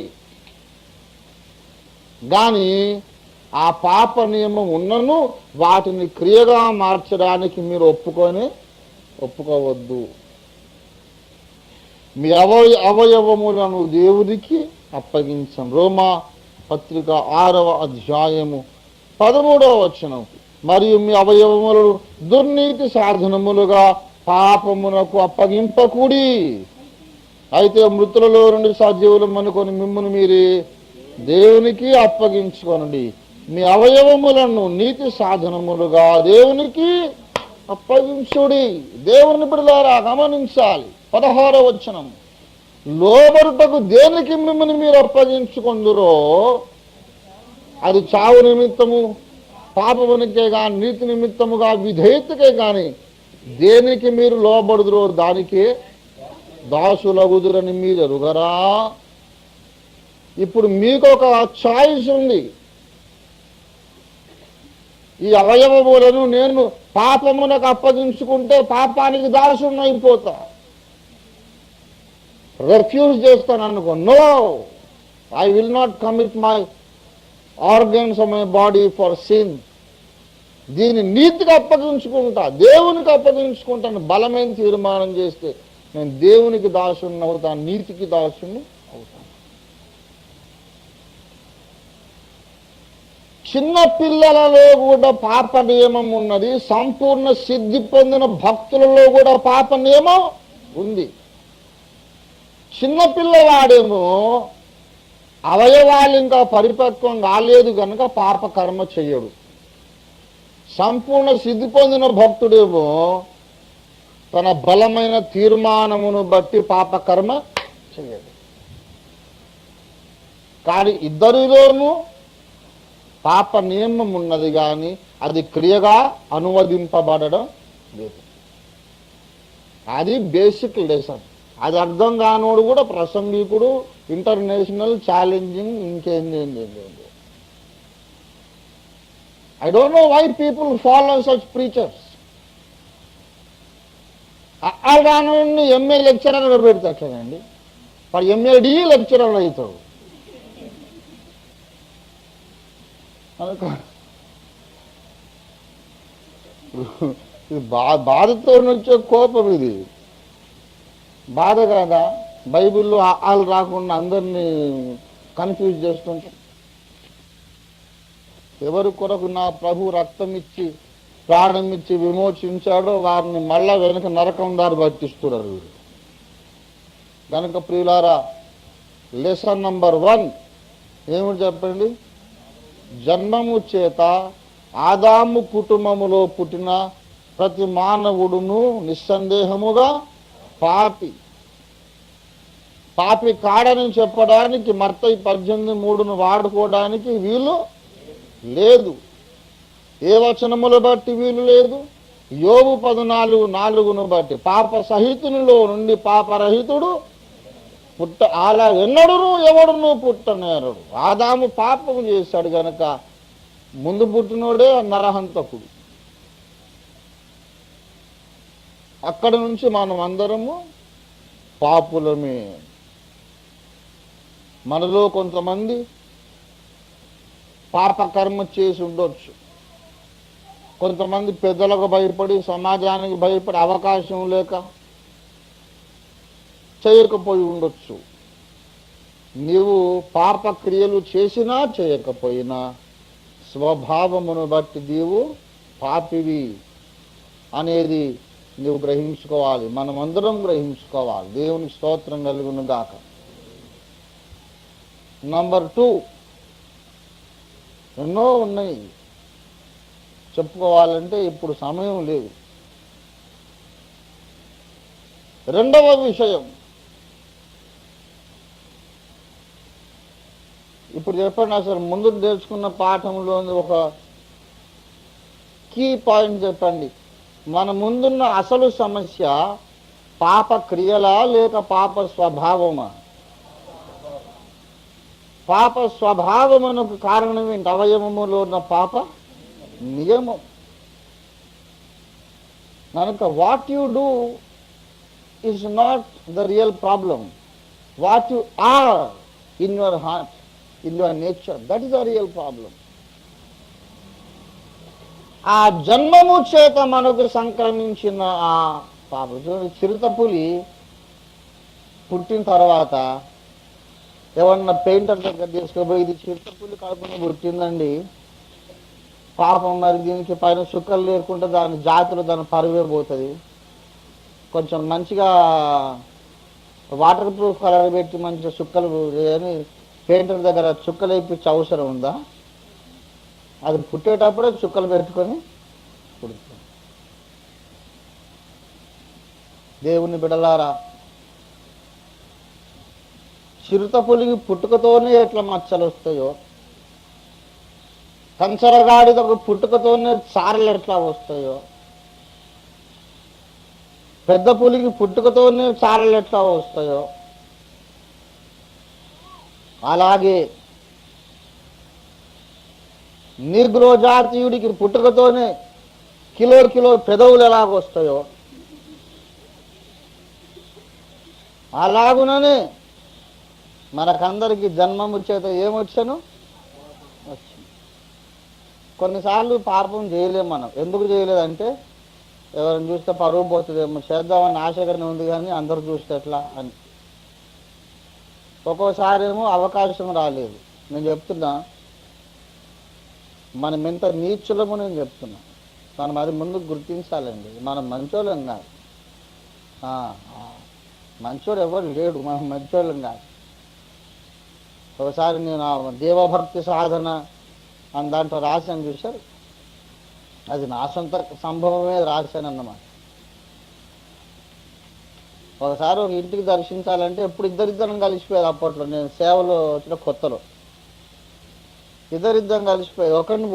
A: కానీ ఆ పాప నియమం ఉన్నను వాటిని క్రియగా మార్చడానికి మీరు ఒప్పుకోవద్దు. మీ అవయవములను దేవుడికి అప్పగించం. రోమా పత్రిక 6వ అధ్యాయము 13వ వచనం. మరియు మీ అవయవములను దుర్నీతి సాధనములుగా పాపమునకు అప్పగింపకూడి, అయితే మృతులలో నుండి సజీవులం అనుకొని మిమ్మును మీరే దేవునికి అప్పగించుకోనండి. మీ అవయవములను నీతి సాధనములుగా దేవునికి అప్పగించుడి. దేవుని బిడ్డలారా గమనించాలి. 16వ వచనం. లోబరుటకు దేనికి మిమ్మల్ని మీరు అప్పగించుకొందురో అది చావు నిమిత్తము పాపమునికే కానీ నీతి నిమిత్తముగా విధేయతకే కానీ దేనికి మీరు లోబడుదురో దానికే దాసులగుదురని మీరు ఎరుగరా? ఇప్పుడు మీకు ఒక చాయిస్ ఉంది. ఈ అవయవములను నేను పాపమునకు అప్పగించుకుంటే పాపానికి దాసుని అయిపోతా, రిఫ్యూజ్ చేస్తాను అనుకో. No, I will not commit my organs of my body for sin. దీన్ని నీతికి అప్పగించుకుంటా, దేవునికి అప్పగించుకుంటాను బలమైన తీర్మానం చేస్తే నేను దేవునికి దాసుని అవుతాను, నీతికి దాసుని అవుతాను. చిన్న పిల్లలలో కూడా పాప నియమం ఉన్నది. సంపూర్ణ సిద్ధి పొందిన భక్తులలో కూడా పాప నియమం ఉంది. చిన్నపిల్లవాడేమో అవయవాలు ఇంకా పరిపక్వం కాలేదు కనుక పాప కర్మ చెయ్యడు. సంపూర్ణ సిద్ధి పొందిన భక్తుడేమో తన బలమైన తీర్మానమును బట్టి పాప కర్మ చెయ్యడు. కానీ ఇద్దరిలోనూ పాప నియమం ఉన్నది, కానీ అది క్రియగా అనువదింపబడడం లేదు. అది బేసిక్ లెసన్. అది అర్థం కానోడు కూడా ప్రసంగికుడు, ఇంటర్నేషనల్ ఛాలెంజింగ్, ఇంకేంది. I don't know why people follow such preachers. రాను ఎంఏ లెక్చరర్ పెడతాడండి, వాడు ఎంఏడి లెక్చరర్ అవుతాడు. ఇది బాధతో వచ్చే కోపం. ఇది బాధ కాదా? బైబిల్లో ఆలు రాకుండా అందరినీ కన్ఫ్యూజ్ చేస్తుంటే, ఎవరి కొరకు నా ప్రభు రక్తం ఇచ్చి ప్రాణం ఇచ్చి విమోచించాడో వారిని మళ్ళా వెనుక నరకం దారి పట్టిస్తున్నారు వీరు. కనుక ప్రియులారా, లెసన్ నంబర్ 1 ఏమిటి చెప్పండి? జన్మము చేత ఆదాము కుటుంబములో పుట్టిన ప్రతి మానవుడును నిస్సందేహముగా పాపి కాడని చెప్పడానికి మత్తయి 18:3 వాడుకోవడానికి వీలు లేదు. ఏ వచనములు బట్టి వీలు లేదు? యోబు 14:4 బట్టి పాప సహితునిలో నుండి పాపరహితుడు అలా ఎన్నడును ఎవడును పుట్టనేరడు. ఆదాము పాపము చేశాడు గనక ముందు పుట్టినోడే నరహంతకుడు. అక్కడి నుంచి మనం అందరము పాపులమే. మనలో కొంతమంది పాపకర్మ చేసి ఉండొచ్చు. కొంతమంది పెద్దలకు భయపడి, సమాజానికి భయపడి, అవకాశం లేక చేయకపోయి ఉండొచ్చు. నీవు పాప క్రియలు చేసినా చేయకపోయినా స్వభావమును బట్టి నీవు పాపివి అనేది నీవు గ్రహించుకోవాలి. మనమందరం గ్రహించుకోవాలి. దేవునికి స్తోత్రం కలుగును గాక. నంబర్ 2 ఎన్నో ఉన్నాయి చెప్పుకోవాలంటే, ఇప్పుడు సమయం లేదు. రెండవ విషయం, ఇప్పుడు చెప్పండి, అసలు ముందు నేర్చుకున్న పాఠంలో ఒక కీ పాయింట్ చెప్పండి. మన ముందున్న అసలు సమస్య పాప క్రియలా లేక పాప స్వభావమా? పాప స్వభావమునకు కారణం ఏంటి? అవయవములో ఉన్న పాప నియమం. కనుక what you do is not the real problem. What you are in your heart, in your nature, that is the real problem. ఆ జన్మము చేత మనకు సంక్రమించిన ఆ పాపం. చిరుతపులి పుట్టిన తర్వాత ఎవరన్నా పెయింటర్ దగ్గర తీసుకుపోయి, ఇది చిరుతపులి కడుపున పుట్టిందండి పాపం, మరి దీనికి పైన చుక్కలు లేకుండా దాని జాతిలో దాని పరువే పోతుంది, కొంచెం మంచిగా వాటర్ ప్రూఫ్ కలర్ పెట్టి మంచిగా చుక్కలు అని పెయింటర్ దగ్గర చుక్కలు వేయించే అవసరం ఉందా? అది పుట్టేటప్పుడే చుక్కలు పెట్టుకొని పుడుతుంది. దేవుని బిడలారా, చిరుతపులికి పుట్టుకతోనే ఎట్లా మచ్చలు వస్తాయో, కంచరగాడిదొక పుట్టుకతోనే సారలు ఎట్లా వస్తాయో, పెద్ద పులికి పుట్టుకతోనే చారలు ఎట్లా వస్తాయో, అలాగే నీగ్రో జాతీయుడికి పుట్టుకతోనే కిలో పెదవులు ఎలాగొస్తాయో, అలాగుననే మనకందరికి జన్మము చేత ఏమొచ్చాను? వచ్చింది. కొన్నిసార్లు పాపం చేయలేము మనం. ఎందుకు చేయలేదంటే, ఎవరిని చూస్తే పరువు పోతుందేమో, చేద్దామని ఆశగానే ఉంది కానీ అందరూ చూస్తే ఎట్లా అని. ఒక్కోసారి ఏమో అవకాశం రాలేదు. నేను చెప్తున్నా, మనం ఎంత నీచులము నేను చెప్తున్నా. మనం అది ముందు గుర్తించాలండి. మనం మంచోళ్ళం కాదు, మంచోడు ఎవరు లేడు, మనం మంచోళ్ళం కాదు.
B: ఒకసారి నేను ఆ దేవభక్తి సాధన అని దాంట్లో రాశాను చూశారు, అది నా సొంత సంభవమే రాశానన్నమాట. ఒకసారి ఒక ఇంటికి దర్శించాలంటే ఎప్పుడు ఇద్దరిద్దరం కలిసిపోయేది. అప్పట్లో నేను సేవలో వచ్చిన కొత్తలో ఇద్దరిద్దరం కలిసిపోయేది. ఒకరిని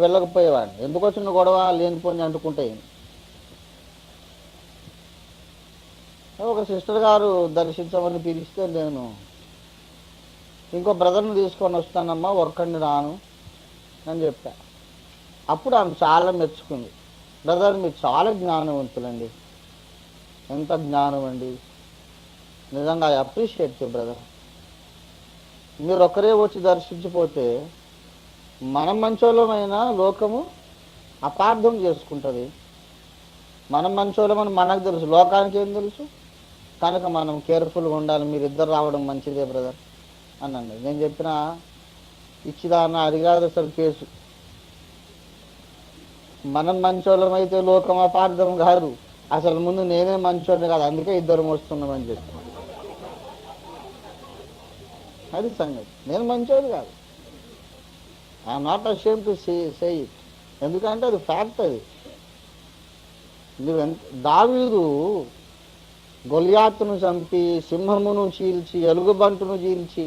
B: వెళ్ళకపోయేవాడిని. ఎందుకు వచ్చిన గొడవ లేనిపోయి అంటుకుంటాయి. ఒక సిస్టర్ గారు దర్శించమని పిలిస్తే నేను ఇంకో బ్రదర్ని తీసుకొని వస్తానమ్మా, ఒక్కడిని రాను అని చెప్పా. అప్పుడు ఆమె చాలా మెచ్చుకుంది. బ్రదర్ మీరు చాలా జ్ఞానవంతులండి, ఎంత జ్ఞానం అండి, నిజంగా ఐ అప్రిషియేట్ యూ బ్రదర్. మీరు ఒక్కరే వచ్చి దర్శించిపోతే మనం మంచోళ్ళమైనా లోకము అపార్థం చేసుకుంటుంది. మనం మంచోళ్ళమని మనకు తెలుసు, లోకానికి ఏం తెలుసు. కనుక మనం కేర్ఫుల్గా ఉండాలి, మీరు ఇద్దరు రావడం మంచిదే బ్రదర్ అనండి. నేను చెప్పిన ఇచ్చిదాన్న అడిగాదు అసలు కేసు. మనం మంచోళ్ళం అయితే లోకం అపార్థం కాదు, అసలు ముందు నేనే మంచోడిని కాదు, అందుకే ఇద్దరు వస్తున్నామని చెప్పి. అది సంగతి. నేను మంచోడు కాదు, I'm not ashamed to say it, ఎందుకంటే అది ఫ్యాక్ట్. అది దావీదు గొలియాతును చంపి, సింహమును చీల్చి, ఎలుగుబంటును చీల్చి,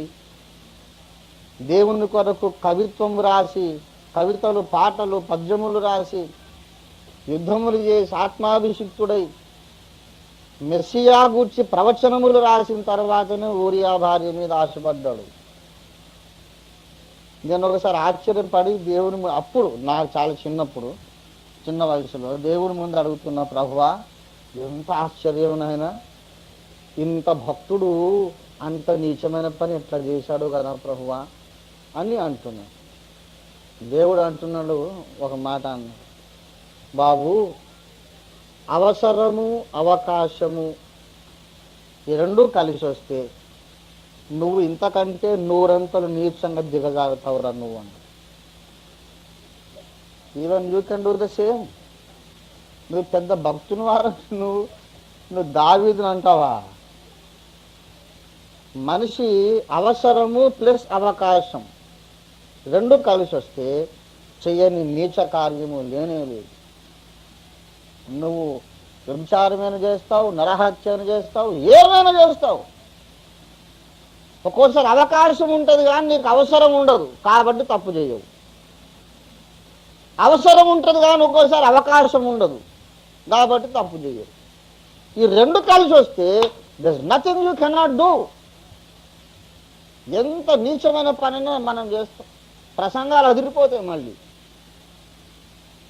B: దేవుని కొరకు కవిత్వం రాసి, కవితలు, పాటలు, పద్యములు రాసి, యుద్ధములు చేసి ఆత్మాభిషిక్తుడై మెస్సియా గూర్చి ప్రవచనములు రాసిన తర్వాతనే ఊరియా భార్య మీద ఆశపడ్డాడు. నేను ఒకసారి ఆశ్చర్యపడి దేవుని అప్పుడు నాకు చాలా చిన్న వయసులో దేవుని ముందు అడుగుతున్న, ప్రభువా ఎంత ఆశ్చర్యమైనా ఇంత భక్తుడు అంత నీచమైన పని ఎట్లా చేశాడు కదా ప్రభువా అని అంటున్నా. దేవుడు అంటున్నాడు ఒక మాట అన్నాడు, బాబు అవసరము అవకాశము ఈ రెండూ కలిసి వస్తే నువ్వు ఇంతకంటే 100 నీచంగా దిగజాగుతావురా నువ్వు అన్న. Even you can do the same. నువ్వు పెద్ద భక్తుని వారు, నువ్వు దావీదుని అంటావా? మనిషి అవసరము ప్లస్ అవకాశం రెండు కలిసి వస్తే చెయ్యని నీచ కార్యము లేనే లేదు. నువ్వు వ్యభిచారమైన చేస్తావు, నరహత్యను చేస్తావు, ఏమైనా చేస్తావు. ఒక్కోసారి అవకాశం ఉంటుంది కానీ నీకు అవసరం ఉండదు, కాబట్టి తప్పు చేయవు. అవసరం ఉంటుంది కానీ ఒక్కోసారి అవకాశం ఉండదు, కాబట్టి తప్పు చేయవు. ఈ రెండు కలిసి వస్తే there is nothing you cannot do. ఎంత నీచమైన పనినే మనం చేస్తాం, ప్రసంగాలు అదిరిపోతాయి. మళ్ళీ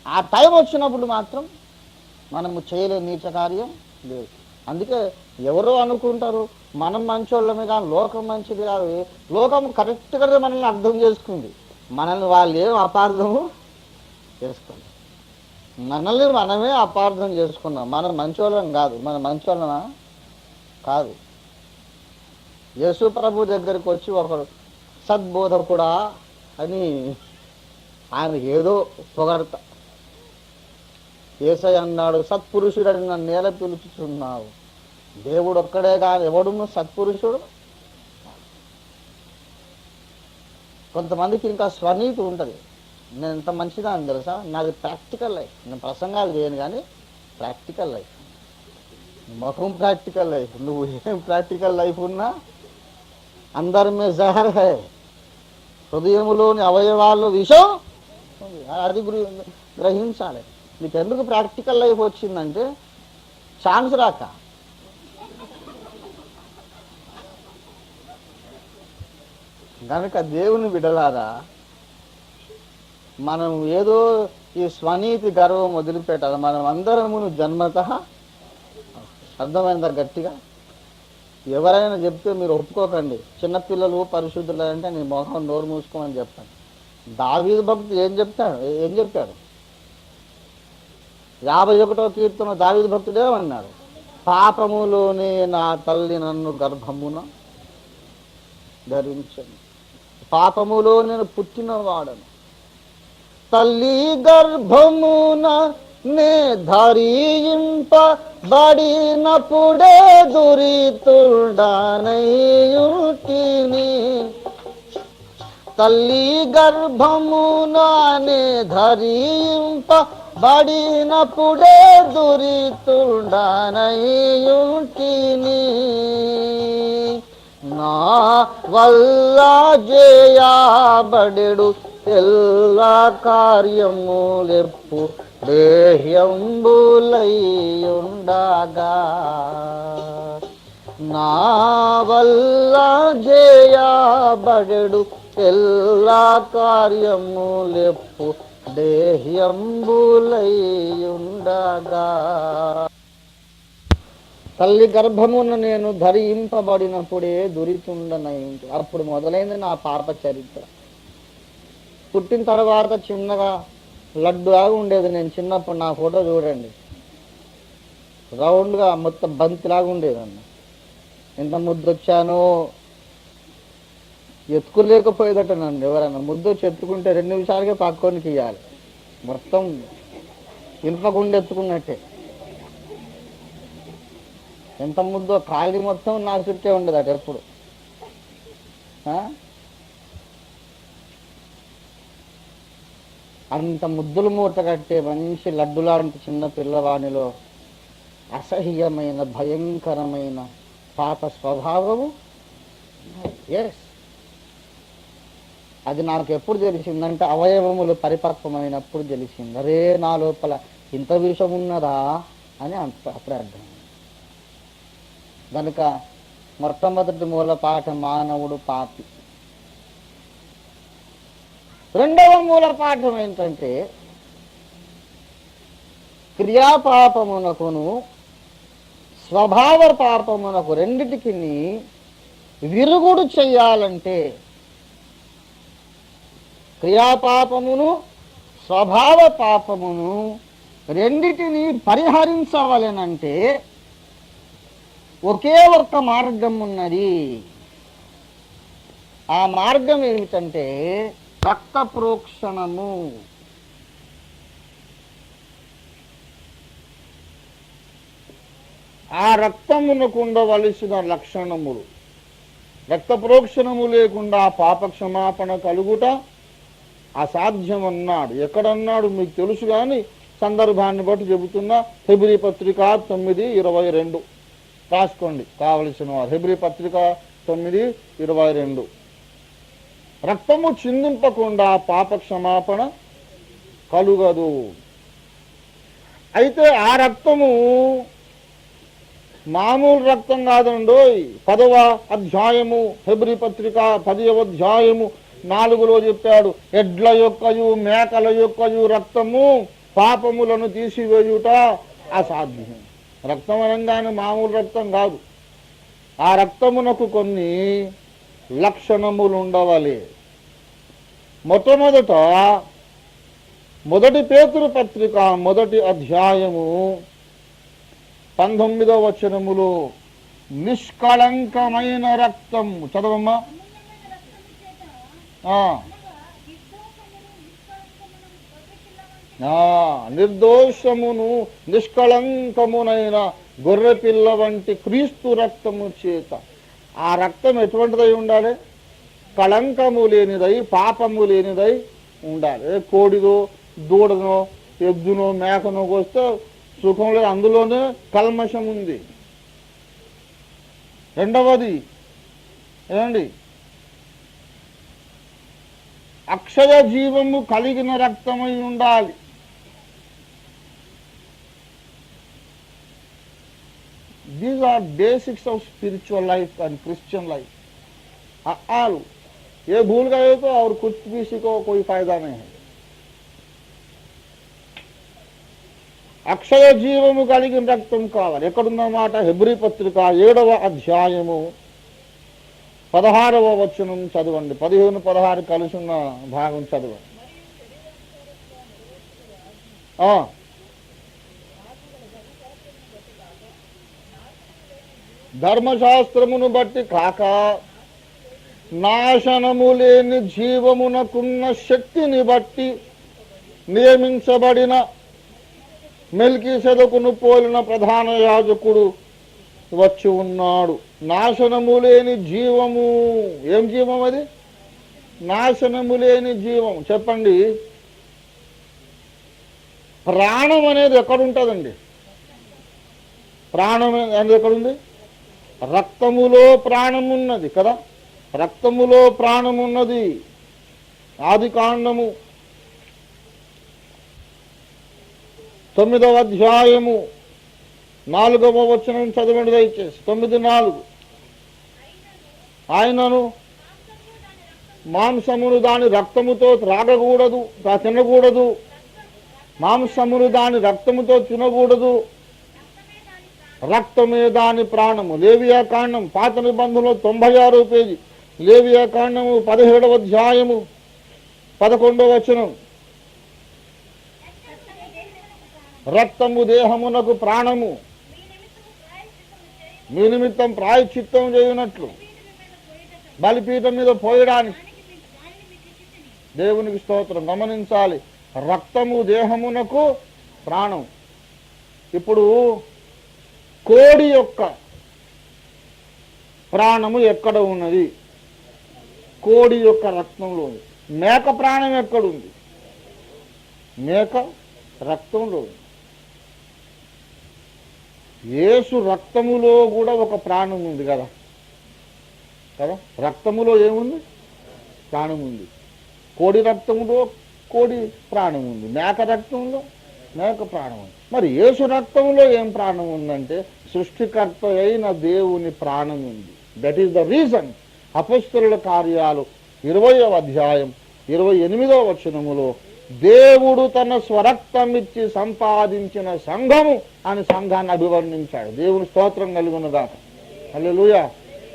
B: ఆ టైం వచ్చినప్పుడు మాత్రం మనము చేయలేని నీచ కార్యం లేదు. అందుకే ఎవరో అనుకుంటారు మనం మంచోళ్ళమే కానీ లోకం మంచిది కాదు. లోకం కరెక్ట్గా మనల్ని అర్థం చేసుకుంది, మనల్ని వాళ్ళు ఏం అపార్థము చేసుకోండి. మనల్ని మనమే అపార్థం చేసుకున్నాం. మనం మంచోళ్ళం కాదు. మన మంచోళ్ళమా కాదు. యేసు ప్రభు దగ్గరికి వచ్చి ఒకడు సద్బోధకుడా అని ఆయన ఏదో పొగడతా, యేసయ్య అన్నాడు, సత్పురుషుడని నన్ను నేల పిలుచుతున్నావు. దేవుడు ఒక్కడే కాదు, ఎవడును సత్పురుషుడు. కొంతమందికి ఇంకా స్వనీతి ఉంటుంది. నేను ఎంత మంచిదా అని తెలుసా, నాది ప్రాక్టికల్ లైఫ్. నేను ప్రసంగాలు చేయను కానీ ప్రాక్టికల్ లైఫ్, మొహం ప్రాక్టికల్ లైఫ్. నువ్వు ఏం ప్రాక్టికల్ లైఫ్ ఉన్నా అందరి మీద జహర్ హై, హృదయములోని అవయవాల్లో విషం, అది గ్రహించాలి. నీకు ఎందుకు ప్రాక్టికల్ లైఫ్ వచ్చిందంటే ఛాన్స్ రాక. కనుక దేవుని బిడ్డలారా, మనం ఏదో ఈ స్వనీతి గర్వం వదిలిపెట్టాలి. మనం అందరమును జన్మత, అర్థమైందా గట్టిగా? ఎవరైనా చెప్తే మీరు ఒప్పుకోకండి. చిన్నపిల్లలు పరిశుద్ధులు అంటే నీ మొహం నోరు మూసుకోమని చెప్పాను. దావీదు భక్తుడు ఏం చెప్పాడు? 51వ కీర్తన దావీదు భక్తుడే అన్నాడు, పాపములోనే నా తల్లి నన్ను గర్భమున ధరించను, పాపములో నేను పుట్టిన వాడను, తల్లి గర్భమున నే ధరింపబడినప్పుడే దురితుడనై యుటిని, తల్లి గర్భమునానే ధరింపబడినప్పుడే దురితుండనయుంటిని. నా వల్ల చేయబడెడు ఎల్లా కార్యములెప్పు దేహ్యంబులైయుండగా. నా వల్ల చేయబడెడు ఎల్లా కార్యములెప్పు దేహ్యంబులైయుండగా. తల్లి గర్భమున నేను ధరింపబడినప్పుడే దురితుండనయుంటి. అప్పుడు మొదలైంది నా పాప చరిత్ర. పుట్టిన తర్వాత చిన్నగా లడ్డులాగా ఉండేది. నేను చిన్నప్పుడు నా ఫోటో చూడండి, రౌండ్గా మొత్తం బంతిలాగా ఉండేదన్న. ఎంత ముద్దొచ్చానో, ఎత్తుకోలేకపోయేదట నన్ను ఎవరన్నా. ముద్దొచ్చి ఎత్తుకుంటే 2 నిమిషాలకే పక్కోనికి ఇవ్వాలి. మొత్తం ఇనుపగుండి ఎత్తుకున్నట్టే. ఎంత ముద్దో, ఖాళీ మొత్తం నా చుట్టే ఉండదట ఎప్పుడు. అంత ముద్దులు మూట కట్టే మంచి లడ్డులాంటి చిన్న పిల్లవాణిలో అసహ్యమైన భయంకరమైన పాప స్వభావము. ఎస్, అది నాకు ఎప్పుడు తెలిసిందంటే అవయవములు పరిపక్వమైనప్పుడు తెలిసింది. అరే, నా లోపల ఇంత విషం ఉన్నదా అని అప్పుడు అర్థం. కనుక మొట్టమొదటి మూల పాఠ మానవుడు పాపి. రెండవ మూల పాఠం ఏంటంటే క్రియాపాపమునకును స్వభావ పాపమునకు రెండిటికి విరుగుడు చెయ్యాలంటే, క్రియాపాపమును స్వభావ పాపమును రెండిటిని పరిహరించవలెనంటే ఒకే ఒక్క మార్గం ఉన్నది. ఆ మార్గం ఏమిటంటే రక్త ప్రోక్షణము. ఆ రక్తమునకు ఉండవలసిన లక్షణములు. రక్త ప్రోక్షణము లేకుండా పాప క్షమాపణ కలుగుట అసాధ్యం అన్నాడు. ఎక్కడన్నాడు మీకు తెలుసు, కానీ సందర్భాన్ని బట్టి చెబుతున్నా. హెబ్రీ పత్రిక 9:22 రాసుకోండి కావలసిన వారు. హెబ్రీ పత్రిక 9:22. రక్తము చిందింపకుండా పాప క్షమాపణ కలుగదు. అయితే ఆ రక్తము మామూలు రక్తం కాదండోయ్. 10వ అధ్యాయము హెబ్రీ పత్రిక 10వ అధ్యాయము 4లో చెప్పాడు, ఎడ్ల యొక్కయు మేకల యొక్కయు రక్తము పాపములను తీసివేయుట అసాధ్యం. రక్తం అనగానే మామూలు రక్తం కాదు. ఆ రక్తమునకు కొన్ని లక్షణములు ఉండవాలి. మొట్టమొదట 1 పేతురు పత్రిక 1వ అధ్యాయము 19వ వచనములో నిష్కళంకమైన రక్తం. చదవమ్మా. నిర్దోషమును నిష్కళంకమునైన గొర్రెపిల్ల వంటి క్రీస్తు రక్తము చేత. ఆ రక్తం ఎటువంటిదై ఉండాలి? కళంకము లేనిదై, పాపము లేనిదై ఉండాలి. కోడిదో దూడనో ఎద్దునో మేకనో కోస్తే సుఖం లేదు, అందులోనే కల్మషం ఉంది. రెండవది ఏమండి, అక్షయ జీవము కలిగిన రక్తమై ఉండాలి. These are basics of spiritual life and Christian life. आल ये भूल गए तो और कुछ किसी को कोई फायदा नहीं है. అక్షయ జీవము కలిగిన రక్తం కావాలి. ఎక్కడున్నమాట? హెబ్రీ పత్రిక 7వ అధ్యాయము 16వ వచనం చదవండి. 15-16 కలిసి ఉన్న భాగం చదవండి. ధర్మశాస్త్రమును బట్టి కాక నాశనము లేని జీవమునకున్న శక్తిని బట్టి నియమించబడిన మెల్కీసెదకును పోలిన ప్రధాన యాజకుడు వచ్చి ఉన్నాడు. నాశనము లేని జీవము. ఏం జీవం అది? నాశనము లేని జీవం. చెప్పండి, ప్రాణం అనేది ఎక్కడుంటుందండి? ప్రాణం అనేది ఎక్కడుంది? రక్తములో ప్రాణం ఉన్నది కదా. రక్తములో ప్రాణం ఉన్నది. ఆదికాండము 9వ అధ్యాయము 4వ వచనం చదవండి దయచేసి. 9:4. ఆయనను మాంసమును దాని రక్తముతో త్రాగకూడదు, తినకూడదు. మాంసమును దాని రక్తముతో తినకూడదు, రక్తమే దాని ప్రాణము. లేవియాకాండం పాత నిబంధనలో 96వ పేజీ. లేవియాకాండము 17వ అధ్యాయము 11వ వచనం. రక్తము దేహమునకు ప్రాణము, మీ నిమిత్తం ప్రాయశ్చిత్తం చేయునట్లు బలిపీఠం మీద పోయడానికి. దేవునికి స్తోత్రం. గమనించాలి, రక్తము దేహమునకు ప్రాణం. ఇప్పుడు కోడి యొక్క ప్రాణము ఎక్కడ ఉన్నది? కోడి యొక్క రక్తంలో ఉంది. మేక ప్రాణం ఎక్కడుంది? మేక రక్తంలో ఉంది. యేసు రక్తములో కూడా ఒక ప్రాణం ఉంది కదా. రక్తములో ఏముంది? ప్రాణం ఉంది. కోడి రక్తములో కోడి ప్రాణం ఉంది, మేక రక్తంలో మేక ప్రాణం ఉంది. మరి యేసు రక్తంలో ఏం ప్రాణం ఉందంటే సృష్టికర్త అయిన దేవుని ప్రాణం ఉంది. That is the reason. అపొస్తలుల కార్యాలు 20వ అధ్యాయం 28వ వచనములో దేవుడు తన స్వరక్తమిచ్చి సంపాదించిన సంఘము అని సంఘాన్ని అభివర్ణించాడు. దేవుని స్తోత్రం కలుగునుగాక. హల్లెలూయా.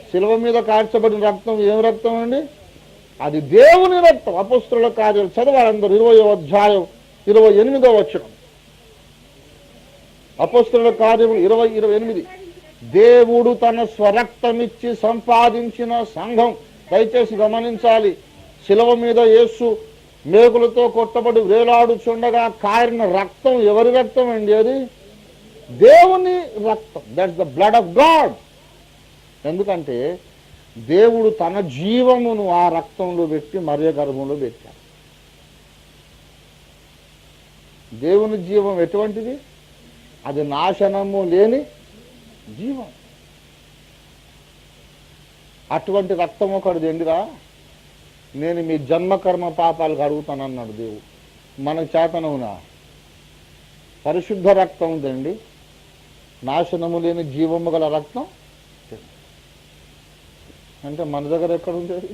B: శిలువ మీద కార్చబడిన రక్తం ఏం రక్తం అండి? అది దేవుని రక్తం. అపొస్తలుల కార్యాలు చదవాలందరూ 20వ అధ్యాయం 28వ వచనం. అపొస్తలుల కార్యములు 20:28. దేవుడు తన స్వరక్తమిచ్చి సంపాదించిన సంఘం. దయచేసి గమనించాలి, శిలువ మీద యేసు మేకులతో కొట్టబడి వేలాడుచుండగా కారిన రక్తం ఎవరి రక్తం అండి? అది దేవుని రక్తం. That's the blood of God. ఎందుకంటే దేవుడు తన జీవమును ఆ రక్తంలో పెట్టి మరియ గర్భంలో పెట్టాడు. దేవుని జీవం ఎటువంటిది? అది నాశనము లేని జీవం. అటువంటి రక్తం ఒకటి ఎండిరా, నేను మీ జన్మకర్మ పాపాలకు అడుగుతానన్నాడు దేవుడు. మనకు చేతనవునా? పరిశుద్ధ రక్తం ఉందండి, నాశనము లేని జీవము గల రక్తం అంటే మన దగ్గర ఎక్కడ ఉండేది?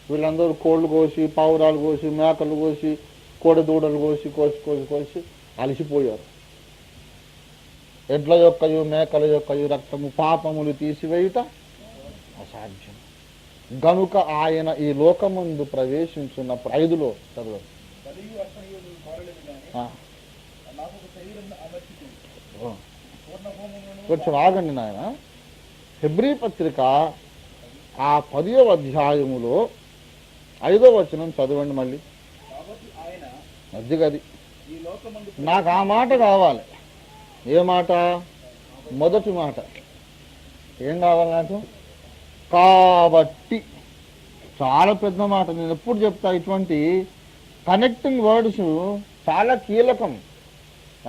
B: వీళ్ళందరూ కోళ్ళు కోసి, పావురాలు కోసి, మేకలు కోసి, కోడి దూడలు కోసి కోసి కోసి కోసి అలసిపోయారు. ఎడ్ల యొక్కయు మేకల యొక్కయు రక్తము పాపములు తీసివేయుట అసాధ్యం. గనుక ఆయన ఈ లోకమందు ప్రవేశించున్నప్పుడు 5లో చదవండి. కొంచెం ఆగండి నాయన. హెబ్రీ పత్రిక ఆ 10వ అధ్యాయములో 5వ వచనం చదవండి మళ్ళీ. అదిగది నాకు ఆ మాట కావాలి. ఏ మాట? మొదటి మాట. ఏం కావాలి నాకు? కాబట్టి. చాలా పెద్ద మాట. నేను ఎప్పుడు చెప్తా, ఇటువంటి కనెక్టింగ్ వర్డ్స్ చాలా కీలకం.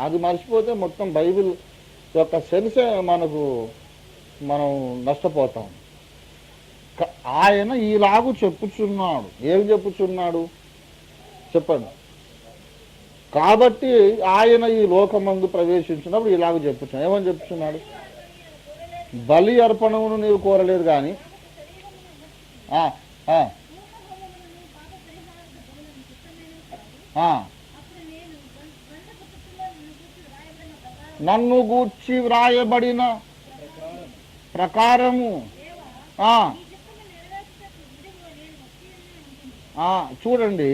B: అది మర్చిపోతే మొత్తం బైబిల్ యొక్క సెన్సే మనం నష్టపోతాం. ఆయన ఈలాగు చెప్పుచున్నాడు. ఏమి చెప్పుచున్నాడు చెప్పండి. కాబట్టి ఆయన ఈ లోకమందు ప్రవేశించినప్పుడు ఇలాగ చెప్పుచున్నాడు. ఏమని చెప్పుచున్నాడు? బలి అర్పణమును నీవు కోరలేదు కానీ నన్ను గూర్చి వ్రాయబడిన ప్రకారము చూడండి.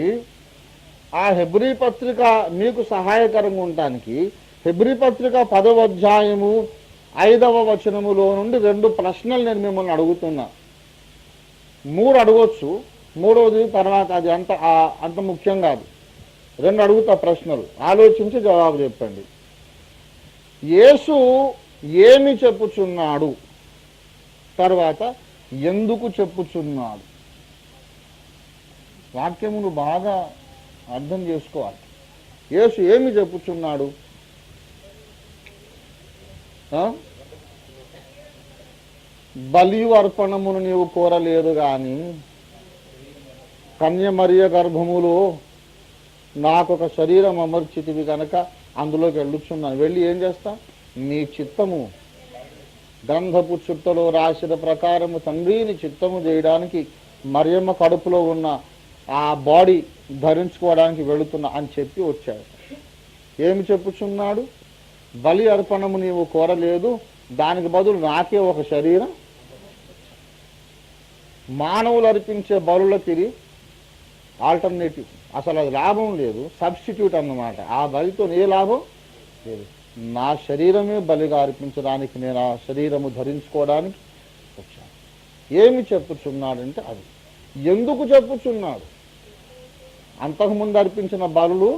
B: ఆ హెబ్రీ పత్రిక మీకు సహాయకరంగా ఉండటానికి హెబ్రీ పత్రిక 10వ అధ్యాయము 5వ వచనములో నుండి 2 ప్రశ్నలు నేను మిమ్మల్ని అడుగుతున్నా. 3 అడగొచ్చు, 3వది తర్వాత అది అంత ముఖ్యం కాదు. 2 అడుగుతా ప్రశ్నలు, ఆలోచించి జవాబు చెప్పండి. యేసు ఏమి చెప్పుచున్నాడు? తర్వాత ఎందుకు చెప్పుచున్నాడు? వాక్యమును బాగా అర్థం చేసుకోవాలి. యేసు ఏమి చెప్పుచున్నాడు? బలియు అర్పణమును నీవు కోరలేదు గాని కన్యమరియ గర్భములో నాకొక శరీరం అమర్చితివి కనుక అందులోకి వెళ్ళుచున్నాను. వెళ్ళి ఏం చేస్తా? నీ చిత్తము గ్రంథపు చుట్టలో రాసిన ప్రకారము తండ్రిని చిత్తము చేయడానికి మరియమ్మ కడుపులో ఉన్న ఆ బాడీ ధరించుకోవడానికి వెళుతున్నా అని చెప్పి వచ్చాడు. ఏమి చెప్పుచున్నాడు? బలి అర్పణము నీవు కోరలేదు, దానికి బదులు నాకే ఒక శరీరం. మానవులు అర్పించే బలులకి ఆల్టర్నేటివ్, అసలు అది లాభం లేదు, సబ్స్టిట్యూట్ అన్నమాట. ఆ బలితో ఏ లాభం లేదు. నా శరీరమే బలిగా అర్పించడానికి నేను ఆ శరీరము ధరించుకోవడానికి వచ్చాను. ఏమి చెప్పుచున్నాడంటే అది. ఎందుకు చెప్పుచున్నాడు? అంతకుముందు అర్పించిన బలులు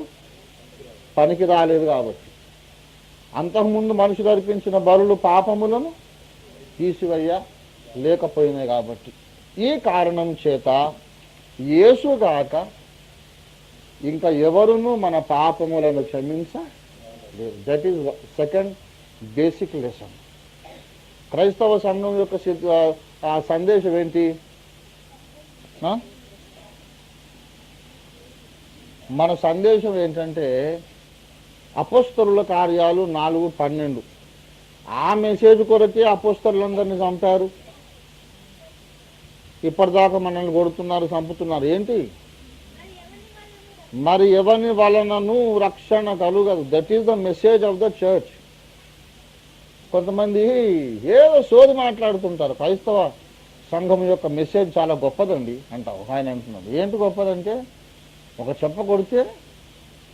B: పనికి రాలేదు కాబట్టి, అంతకుముందు మనుషులు అర్పించిన బలులు పాపములను తీసివయ్యా లేకపోయినాయి కాబట్టి, ఈ కారణం చేత యేసుగాక ఇంకా ఎవరునూ మన పాపములను క్షమించలేదు. That is second basic lesson. క్రైస్తవ సంఘం యొక్క ఆ సందేశం ఏంటి? మన సందేశం ఏంటంటే అపోస్తలుల కార్యాలు 4:12. ఆ మెసేజ్ కొరకే అపోస్తలులందరినీ చంపారు. ఇప్పటిదాకా మనల్ని కొడుతున్నారు, చంపుతున్నారు. ఏంటి? మరి ఎవరి వలనను రక్షణ కలుగదు. That is the message of the church. కొంతమంది ఏదో సోది మాట్లాడుతుంటారు. క్రైస్తవ సంఘం యొక్క మెసేజ్ చాలా గొప్పదండి అంటావు. ఆయన అంటున్నాడు, ఏంటి గొప్పదంటే, ఒక చెంప కొడితే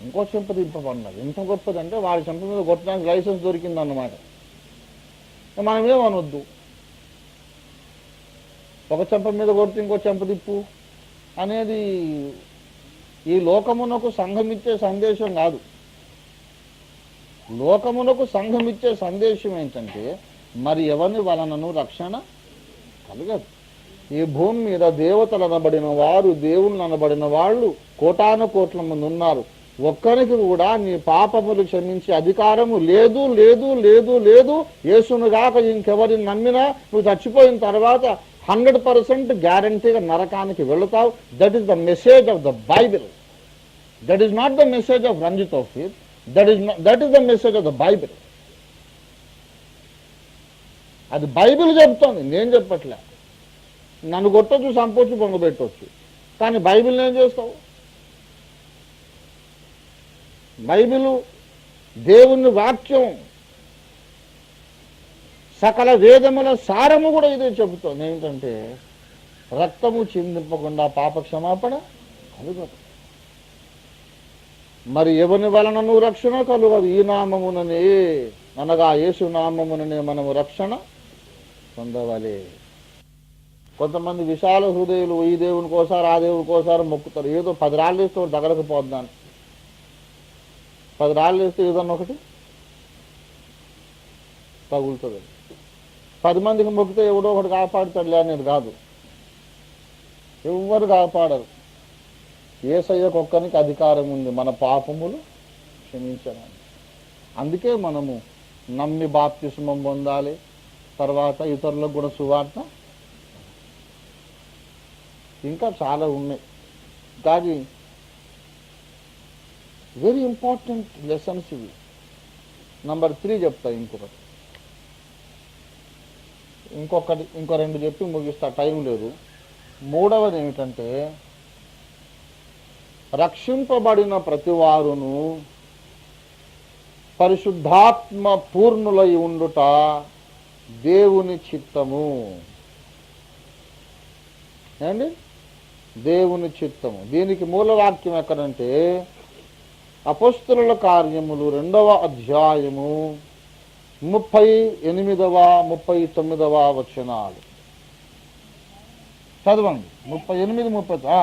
B: ఇంకో చెంప దింపబడినది. ఎంత గొప్పదంటే వాడి చెంప మీద కొట్టడానికి లైసెన్స్ దొరికిందన్నమాట. మనమేమనొద్దు, ఒక చెంప మీద కొడితే ఇంకో చెంప దిప్పు అనేది ఈ లోకమునకు సంఘమిచ్చే సందేశం కాదు. లోకమునకు సంఘమిచ్చే సందేశం ఏంటంటే, మరి ఎవరిని వలనను రక్షణ కలగదు. ఈ భూమి మీద దేవతలు అనబడిన వారు, దేవుళ్ళు అనబడిన వాళ్ళు కోటాను కోట్ల మంది ఉన్నారు. ఒక్కరికి కూడా నీ పాపములు క్షమించే అధికారము లేదు లేదు లేదు లేదు. యేసును గాక ఇంకెవరిని నమ్మినా నువ్వు చచ్చిపోయిన తర్వాత 100% గ్యారంటీగా నరకానికి వెళుతావు. That is the message of the Bible. That is not the message of Ranjit of faith. That is the message of the Bible. అది బైబిల్ చెప్తోంది, నేను చెప్పట్లే. నన్ను కొట్టొచ్చు, చంపొచ్చు, బొంగబెట్టవచ్చు, కానీ బైబిల్ ఏం చేస్తావు? బైబిలు దేవుని వాక్యం, సకల వేదముల సారము కూడా ఇదే చెబుతోంది. ఏంటంటే రక్తము చిందింపకుండా పాప క్షమాపణ కలుగదు. మరి ఎవరిని వలనను రక్షణ కలుగదు. ఈ నామముననే, అనగా యేసు నామముననే మనము రక్షణ పొందవాలి. కొంతమంది విశాల హృదయులు ఈ దేవునికోసారి ఆ దేవునికోసారి మొక్కుతారు. ఏదో 10 రాళ్ళు వేస్తే దగ్గరకు పోద్దాను. 10 రాళ్ళు వేస్తే ఏదన్నా ఒకటి తగులుతుంది. 10 మందికి మొక్కితే ఎవడో ఒకటి కాపాడుతాడులే అనేది కాదు. ఎవ్వరు కాపాడరు. యేసయ్యకు ఒక్కనికి అధికారం ఉంది మన పాపములు క్షమించడానికి. అందుకే మనము నమ్మి బాప్తిస్మం పొందాలి. తర్వాత ఇతరులకు కూడా సువార్త. ఇంకా చాలా ఉన్నాయి, కానీ వెరీ ఇంపార్టెంట్ లెసన్స్ ఇవి. నంబర్ 3 చెప్తా. ఇంకో 2 చెప్పి ముగిస్తా, టైం లేదు. 3వది ఏమిటంటే, రక్షింపబడిన ప్రతివారును పరిశుద్ధాత్మ పూర్ణులై ఉండుట దేవుని చిత్తము. ఏండి? దేవుని చిత్తము. దీనికి మూలవాక్యం ఎక్కడంటే అపోస్తలుల కార్యములు 2వ అధ్యాయము 38వ 39వ వచనాలు చదవండి. 38, 30.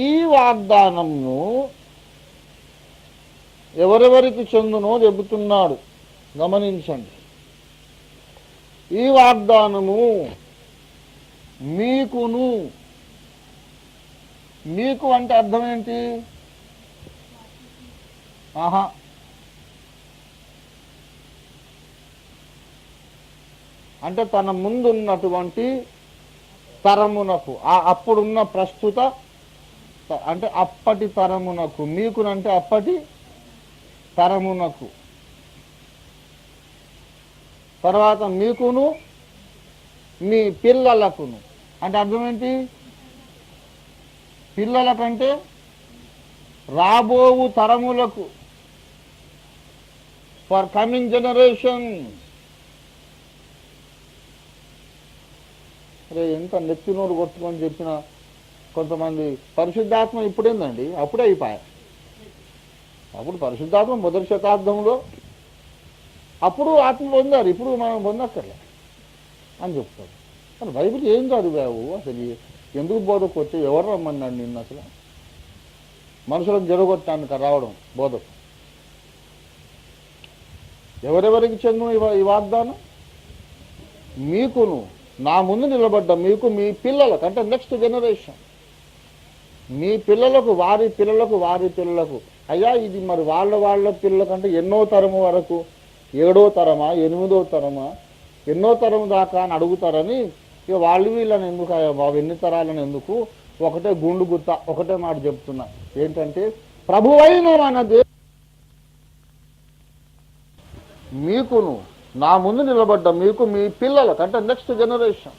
B: ఈ వాగ్దానము ఎవరెవరికి చెందునో చెబుతున్నాడు, గమనించండి. ఈ వాగ్దానము మీకును. మీకు అంటే అర్థం ఏంటి? ఆహా, అంటే తన ముందున్నటువంటి తరమునకు, అప్పుడున్న ప్రస్తుత అంటే అప్పటి తరమునకు, మీకునంటే అప్పటి తరమునకు, తర్వాత మీకును మీ పిల్లలకును. అంటే అర్థం ఏంటి? పిల్లలకంటే రాబోవు తరములకు, ఫర్ కమింగ్ జనరేషన్. అరే ఎంత నెత్తి నోరు కొట్టుకొని చెప్పిన కొంతమంది పరిశుద్ధాత్మ ఇప్పుడేందండి, అప్పుడే అయిపోయాయి. అప్పుడు పరిశుద్ధాత్మ మొదటి శతాబ్దంలో అప్పుడు ఆత్మ పొందారు, ఇప్పుడు మనం పొందక్కర్లే అని చెప్తారు. కానీ బైబిల్ ఏం చదివావు అసలు? ఎందుకు బోధకు వచ్చి ఎవరు రమ్మన్నాడు నిన్ను? అసలు మనుషులను జరగొట్టడానికి రావడం బోధకు. ఎవరెవరికి చెందిన ఈ వాగ్దానం? మీకును, నా ముందు నిలబడ్డ మీకు, మీ పిల్లలకు, అంటే నెక్స్ట్ జనరేషన్, మీ పిల్లలకు, వారి పిల్లలకు, వారి పిల్లలకు. అయ్యా ఇది మరి వాళ్ళ పిల్లలకంటే ఎన్నో తరము వరకు, 7వ తరమా 8వ తరమా, ఎన్నో తరం దాకా అని అడుగుతారని ఇక వాళ్ళు వీళ్ళని ఎందుకు బాబు, ఎన్ని తరాలను ఎందుకు, ఒకటే గుండు గుత్త, ఒకటే మాట చెప్తున్నా. ఏంటంటే ప్రభువైన మన మీకును, నా ముందు నిలబడ్డ మీకు, మీ పిల్లలకు, అంటే నెక్స్ట్ జనరేషన్,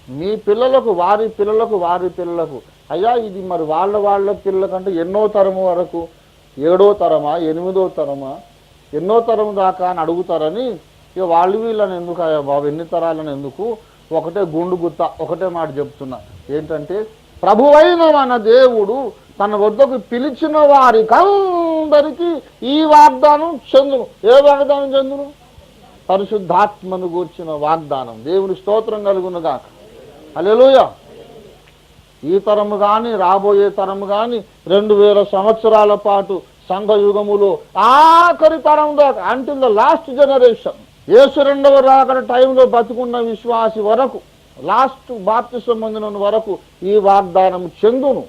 B: మీ పిల్లలకు, వారి పిల్లలకు, వారి పిల్లలకు. అయ్యా ఇది మరి వాళ్ళ పిల్లలకంటే ఎన్నో తరము వరకు, 7వ తరమా 8వ తరమా, ఎన్నో తరం దాకా అని అడుగుతారని ఇక వాళ్ళు వీళ్ళని ఎందుకు బాబు, ఎన్ని తరాలను ఎందుకు, ఒకటే గుండు గుత్త, ఒకటే మాట చెప్తున్నా. ఏంటంటే ప్రభువైన మన దేవుడు తన వద్దకు పిలిచిన వారికందరికీ ఈ వాగ్దానం చెందును. ఏ వాగ్దానం చెందును? పరిశుద్ధాత్మను గూర్చిన వాగ్దానం. దేవుని స్తోత్రం కలుగునుగాక. హల్లెలూయా. ఈ తరము కానీ రాబోయే తరము కానీ 2000 సంవత్సరాల పాటు సంఘ యుగములో ఆఖరి తరం దాకా, అంటిల్ ద లాస్ట్ జనరేషన్, యేసు 2వ రాకడ టైంలో బతుకున్న విశ్వాసి వరకు, లాస్ట్ బాప్తిసం పొందిన వరకు ఈ వాగ్దానం చెందును.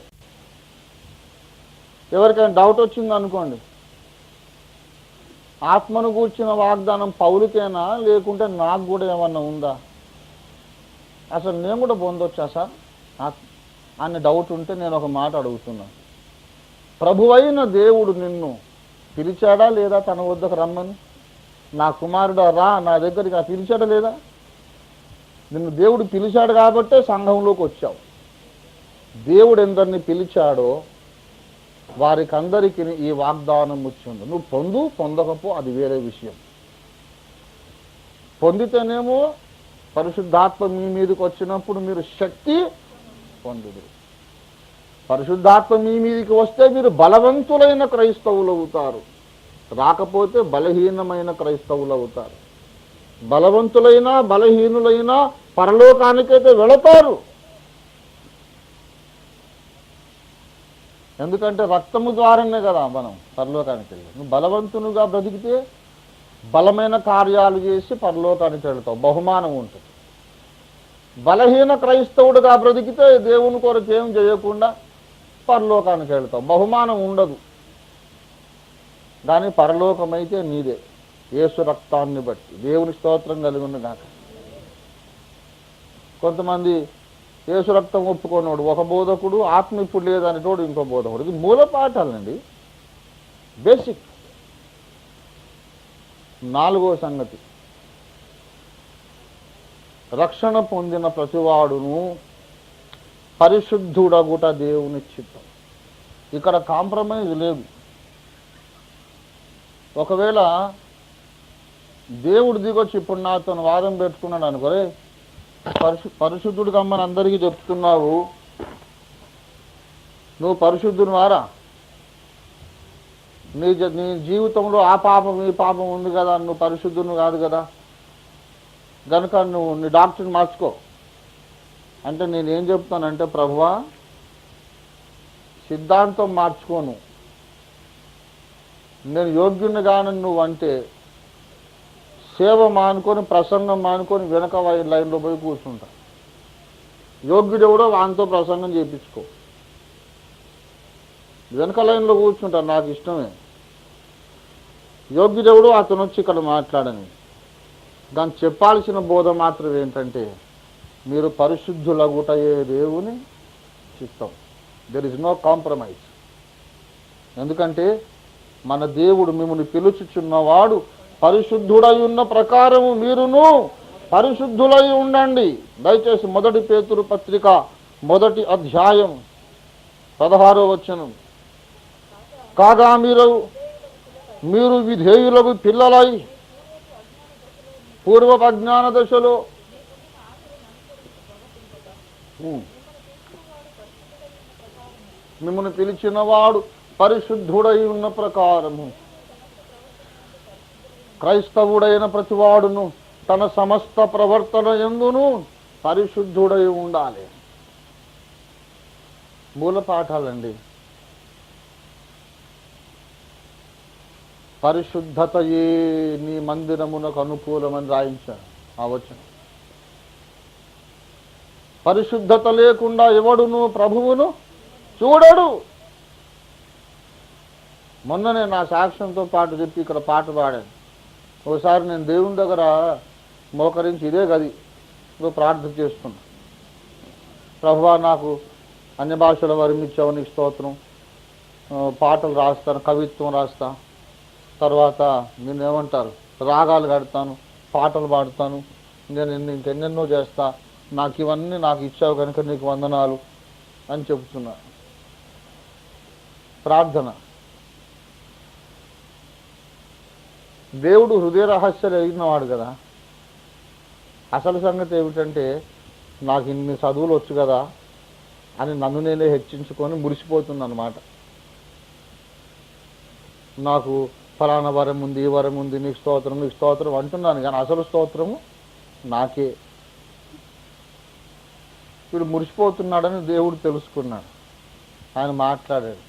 B: ఎవరికైనా డౌట్ వచ్చింది అనుకోండి, ఆత్మను కూర్చిన వాగ్దానం పౌలుకేనా లేకుంటే నాకు కూడా ఏమన్నా ఉందా, అసలు నేను కూడా పొందొచ్చా సార్ అని డౌట్ ఉంటే నేను ఒక మాట అడుగుతున్నా. ప్రభువైన దేవుడు నిన్ను పిలిచాడా లేదా తన వద్దకు రమ్మని? నా కుమారుడా రా నా దగ్గరికి, పిలిచాడా లేదా? నిన్ను దేవుడు పిలిచాడు కాబట్టే సంఘంలోకి వచ్చావు. దేవుడు ఎందరిని పిలిచాడో వారికి అందరికీ ఈ వాగ్దానం వచ్చింది. నువ్వు పొందకపో అది వేరే విషయం. పొందితేనేమో పరిశుద్ధాత్మ మీ మీదకి వచ్చినప్పుడు మీరు శక్తి పొందుదురు. పరిశుద్ధాత్మ మీ మీదకి వస్తే మీరు బలవంతులైన క్రైస్తవులు అవుతారు, రాకపోతే బలహీనమైన క్రైస్తవులు అవుతారు. బలవంతులైనా బలహీనులైనా పరలోకానికైతే వెళతారు. ఎందుకంటే రక్తము ద్వారానే కదా మనం పరలోకానికి వెళ్ళాం. నువ్వు బలవంతునుగా బ్రతికితే బలమైన కార్యాలు చేసి పరలోకానికి వెళతావు, బహుమానం ఉంటుంది. బలహీన క్రైస్తవుడుగా బ్రతికితే దేవుని కొరకు ఏం చేయకుండా పరలోకానికి వెళతావు, బహుమానం ఉండదు. కానీ పరలోకమైతే నీదే, యేసు రక్తాన్ని బట్టి. దేవుని స్తోత్రం కలిగి గాక. కొంతమంది యేసు రక్తం ఒప్పుకున్నాడు ఒక బోధకుడు, ఆత్మ ఇప్పుడు లేదనేటోడు ఇంకో బోధకుడు. ఇది మూల పాఠాలండి, బేసిక్. 4వ సంగతి, రక్షణ పొందిన ప్రతివాడును పరిశుద్ధుడగుట దేవుని చిత్తం. ఇక్కడ కాంప్రమైజ్ లేదు. ఒకవేళ దేవుడు దిగొచ్చి ఇప్పుడు నాతో వాదం పెట్టుకున్నాడు అనుకోరే, పరిశుద్ధుడు కమ్మని అందరికీ చెప్తున్నావు, నువ్వు పరిశుద్ధుని వారా? నీ జీవితంలో ఆ పాపం ఈ పాపం ఉంది కదా, నువ్వు పరిశుద్ధుని కాదు కదా, కనుక నువ్వు నీ డాక్టర్ని మార్చుకో అంటే నేనేం చెప్తానంటే, ప్రభువా
A: సిద్ధాంతం మార్చుకోను. నేను యోగ్యుని గాను నువ్వు అంటే సేవ మానుకొని ప్రసంగం మానుకొని వెనక లైన్లో పోయి కూర్చుంటా. యోగ్యుడెవడో వానితో ప్రసంగం చేయించుకో, వెనక లైన్లో కూర్చుంటా, నాకు ఇష్టమే. యోగ్యుడెవడో అతను వచ్చి ఇక్కడ మాట్లాడని. దాన్ని చెప్పాల్సిన బోధ మాత్రం ఏంటంటే మీరు పరిశుద్ధులగుటయే దేవుని చిత్తం. There is no compromise. ఎందుకంటే మన దేవుడు మిమ్మల్ని పిలుచుచున్నవాడు పరిశుద్ధుడై ఉన్న ప్రకారము మీరును పరిశుద్ధులై ఉండండి. దయచేసి 1 పేతురు పత్రిక 1వ అధ్యాయం 16వ వచనం. కాగా మీరు విధేయులకు పిల్లలై పూర్వపు అజ్ఞాన దశలో మిమ్మల్ని పిలిచినవాడు పరిశుద్ధుడై ఉన్న ప్రకారము క్రైస్తవుడైన ప్రతివాడును తన సమస్త ప్రవర్తన యందును పరిశుద్ధుడై ఉండాలి. మూల పాఠాలండి. పరిశుద్ధతయే నీ మందిరమునకు అనుకూలమని రాయించాను ఆ వచనం. పరిశుద్ధత లేకుండా ఎవడును ప్రభువును చూడడు. మొన్ననే నా సాక్ష్యంతో పాటు చెప్పి ఇక్కడ పాట పాడాను. ఒకసారి నేను దేవుని దగ్గర మోకరించి ఇదే గది ప్రార్థన చేస్తున్నా. ప్రభువా, నాకు అన్య భాషల వరమిచ్చావు, నీకు స్తోత్రం. పాటలు రాస్తాను, కవిత్వం రాస్తా, తర్వాత నేనేమంటారు రాగాలు కడతాను, పాటలు పాడతాను, నేను ఇంకెన్నెన్నో చేస్తా, నాకు ఇవన్నీ నాకు ఇచ్చావు కనుక నీకు వందనాలు అని చెబుతున్నా. ప్రార్థన. దేవుడు హృదయ రహస్యాలు ఎరిగినవాడు కదా. అసలు సంగతి ఏమిటంటే నాకు ఇన్ని చదువులు వచ్చు కదా అని నన్ను నేనే హెచ్చించుకొని మురిసిపోతుంది అన్నమాట. నాకు ఫలానా వరం ఉంది, ఈ వరం ఉంది, నీకు స్తోత్రం అంటున్నాను, కానీ అసలు స్తోత్రము నాకే. వీడు మురిసిపోతున్నాడని దేవుడు తెలుసుకున్నాడు. ఆయన మాట్లాడాడు,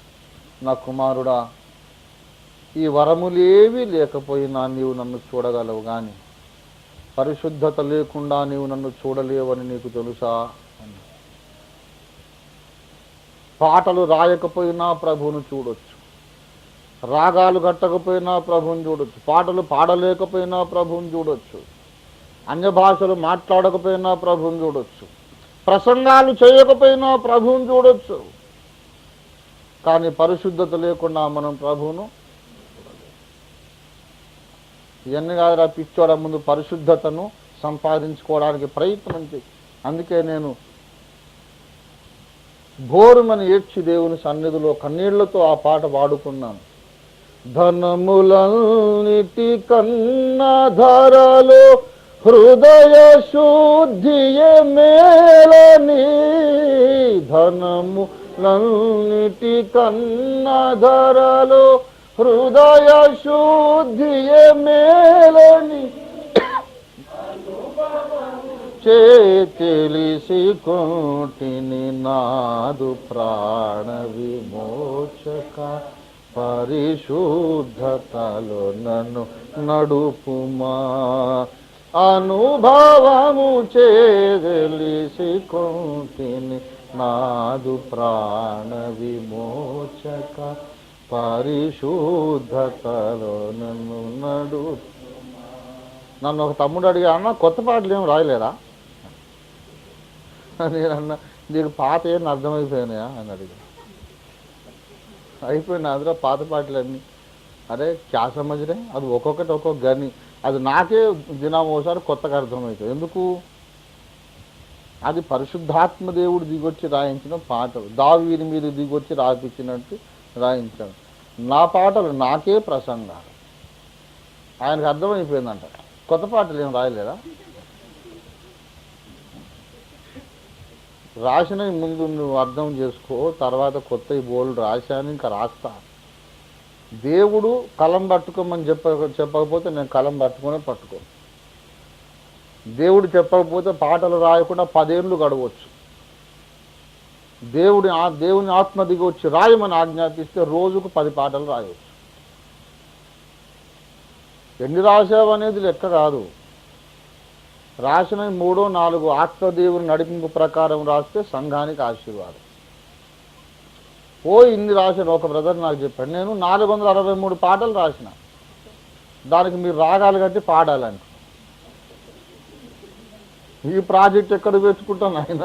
A: నా కుమారుడా, ఈ వరములేవి లేకపోయినా నీవు నన్ను చూడగలవు, కానీ పరిశుద్ధత లేకుండా నీవు నన్ను చూడలేవని నీకు తెలుసా అని. పాటలు రాయకపోయినా ప్రభువును చూడొచ్చు, రాగాలు కట్టకపోయినా ప్రభువుని చూడొచ్చు, పాటలు పాడలేకపోయినా ప్రభువుని చూడొచ్చు, అన్య భాషలు మాట్లాడకపోయినా ప్రభువుని చూడొచ్చు, ప్రసంగాలు చేయకపోయినా ప్రభువుని చూడొచ్చు. కానీ పరిశుద్ధత లేకుండా మనం ప్రభువును ఇవన్నీ కాదురా పిచ్చోడ, ముందు పరిశుద్ధతను సంపాదించుకోవడానికి ప్రయత్నం చేయి. అందుకే నేను ఘోరమని ఏడ్చి దేవుని సన్నిధిలో కన్నీళ్లతో ఆ పాట పాడుకున్నాను. ధనములన్నిటి కన్నా ధరలో హృదయ శుద్ధియే మేలని, ధనములన్నిటి కన్నా ధరలో హృదయ శుద్ధియే మేలని తెలిసి కోటిని నాదు ప్రాణ విమోచక, పరిశుద్ధతలో నన్ను నడుపుమా, అనుభవము తెలిసి కోటిని నాదు ప్రాణ విమోచక, పరిశుద్ధతలో నన్ను నడుపు. నన్ను ఒక తమ్ముడు అడిగా, అన్న కొత్త పాటలు ఏం రాయలేరా? నేనన్నా, నీకు పాత ఏం అర్థమైపోయినాయా అని అడిగా. అయిపోయినా అందులో పాత పాటలన్నీ. అరే క్యా సమజ్రే, అది ఒక్కొక్కటి ఒక్కొక్క గని, అది నాకే దినం ఒకసారి కొత్తగా అర్థమవుతుంది. ఎందుకు? అది పరిశుద్ధాత్మ దేవుడు దిగొచ్చి రాయించిన పాటలు, దావీదు మీద దిగొచ్చి రాయించినట్టు రాయించాడు. నా పాటలు నాకే ప్రసంగాలు. ఆయనకు అర్థమైపోయిందంట, కొత్త పాటలు ఏం రాయలేదా? రాసిన ముందు నువ్వు అర్థం చేసుకో, తర్వాత కొత్త బోల్డ్ రాశాను ఇంకా రాస్తా. దేవుడు కలం పట్టుకోమని చెప్పకపోతే నేను కలం పట్టుకో. దేవుడు చెప్పకపోతే పాటలు రాయకుండా 10 ఏళ్ళు గడవచ్చు. దేవుని ఆత్మ దిగి వచ్చి రాయమని ఆజ్ఞాపిస్తే రోజుకు 10 పాటలు రాయవచ్చు. ఎన్ని రాసావు అనేది లెక్క కాదు. రాసిన 3-4 ఆత్మదేవుని నడిపింపు ప్రకారం రాస్తే సంఘానికి ఆశీర్వాదం. ఇన్ని రాసిన ఒక బ్రదర్ నాకు చెప్పాడు, నేను 463 పాటలు రాసిన, దానికి మీరు రాగాలు కట్టి పాడాలంట. ఈ ప్రాజెక్ట్ ఎక్కడ పెట్టుకుంటాను ఆయన?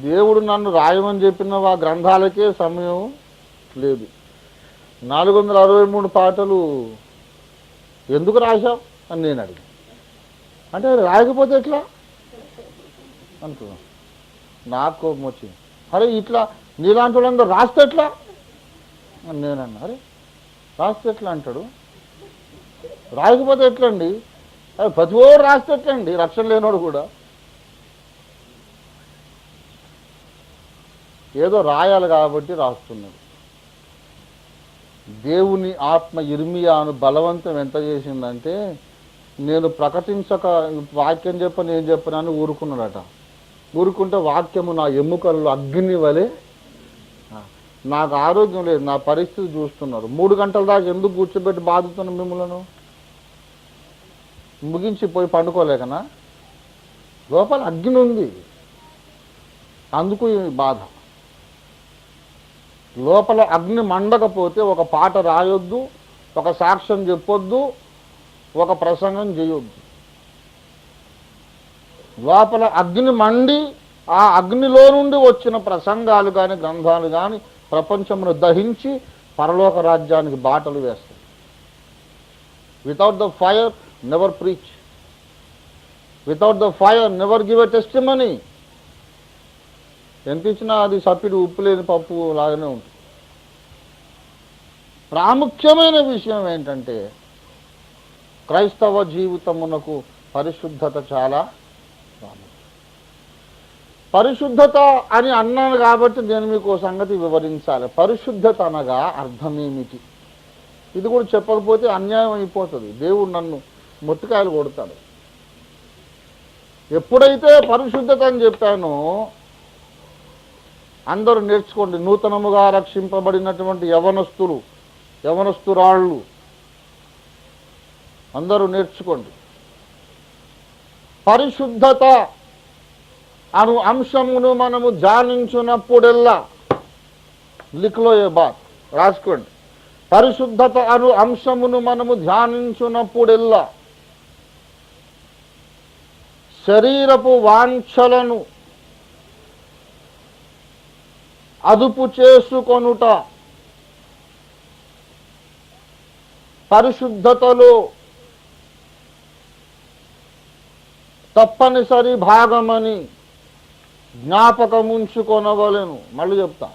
A: దేవుడు నన్ను రాయమని చెప్పిన ఆ గ్రంథాలకే సమయం లేదు. 463 పాటలు ఎందుకు రాశావు అని నేను అడిగి, అంటే రాయకపోతే ఎట్లా అనుకున్నా. నాకు కోపం వచ్చింది. అరే ఇట్లా నీలాంటి వాళ్ళందరూ రాస్తే ఎట్లా అని నేను అన్నా. అరే రాస్తే ఎట్లా అంటాడు, రాయకపోతే ఎట్లండి? అరే ప్రతి ఓడు రాస్తే ఎట్లండి, రక్షణ లేనోడు కూడా. ఏదో రాయాలి కాబట్టి రాస్తున్నాడు. దేవుని ఆత్మ ఇర్మియాను బలవంతం ఎంత చేసిందంటే, నేను ప్రకటించక వాక్యం చెప్పని ఏం చెప్పనని ఊరుకున్నాడట. ఊరుకుంటే వాక్యము నా ఎముకల్లో అగ్ని వలె, నాకు ఆరోగ్యం లేదు, నా పరిస్థితి చూస్తున్నారు, 3 గంటల దాకా ఎందుకు కూర్చోబెట్టి బాధుతున్నా మిమ్మలను? ముగించిపోయి పండుకోలేకనా? లోపల అగ్ని ఉంది, అందుకు ఈ బాధ. లోపల అగ్ని మండకపోతే ఒక పాట రాయొద్దు, ఒక సాక్ష్యం చెప్పొద్దు, ఒక ప్రసంగం చేయొద్దు. లోపల అగ్ని మండి ఆ అగ్నిలో నుండి వచ్చిన ప్రసంగాలు కానీ గ్రంథాలు కానీ ప్రపంచమును దహించి పరలోక రాజ్యానికి బాటలు వేస్తాయి. Without the fire never preach, without the fire never give a testimony. ఎంత ఇచ్చినా అది సప్పిడి ఉప్పు లేని పప్పు లాగానే ఉంటుంది. ప్రాముఖ్యమైన విషయం ఏంటంటే, క్రైస్తవ జీవితమునకు పరిశుద్ధత చాలా ప్రాముఖ్యం. పరిశుద్ధత అని అన్నాను కాబట్టి నేను మీకు సంగతి వివరించాలి. పరిశుద్ధత అనగా అర్థమేమిటి? ఇది కూడా చెప్పకపోతే అన్యాయం అయిపోతుంది. దేవుడు నన్ను మొట్టికాయలు కొడతాడు. ఎప్పుడైతే పరిశుద్ధత అని చెప్పానో అందరూ నేర్చుకోండి. నూతనముగా రక్షింపబడినటువంటి యవనస్తురాళ్ళు అందరూ నేర్చుకోండి. పరిశుద్ధత అను అంశమును మనము ధ్యానించినప్పుడెల్లా, లిఖ్లో ఏ బాత్ రాసుకోండి, పరిశుద్ధత అను అంశమును మనము ధ్యానించినప్పుడెల్లా శరీరపు వాంఛలను అదుపు చేసుకొనుట పరిశుద్ధతలో తప్పనిసరి భాగమని జ్ఞాపకముంచుకొనవలెను. మళ్ళీ చెప్తా,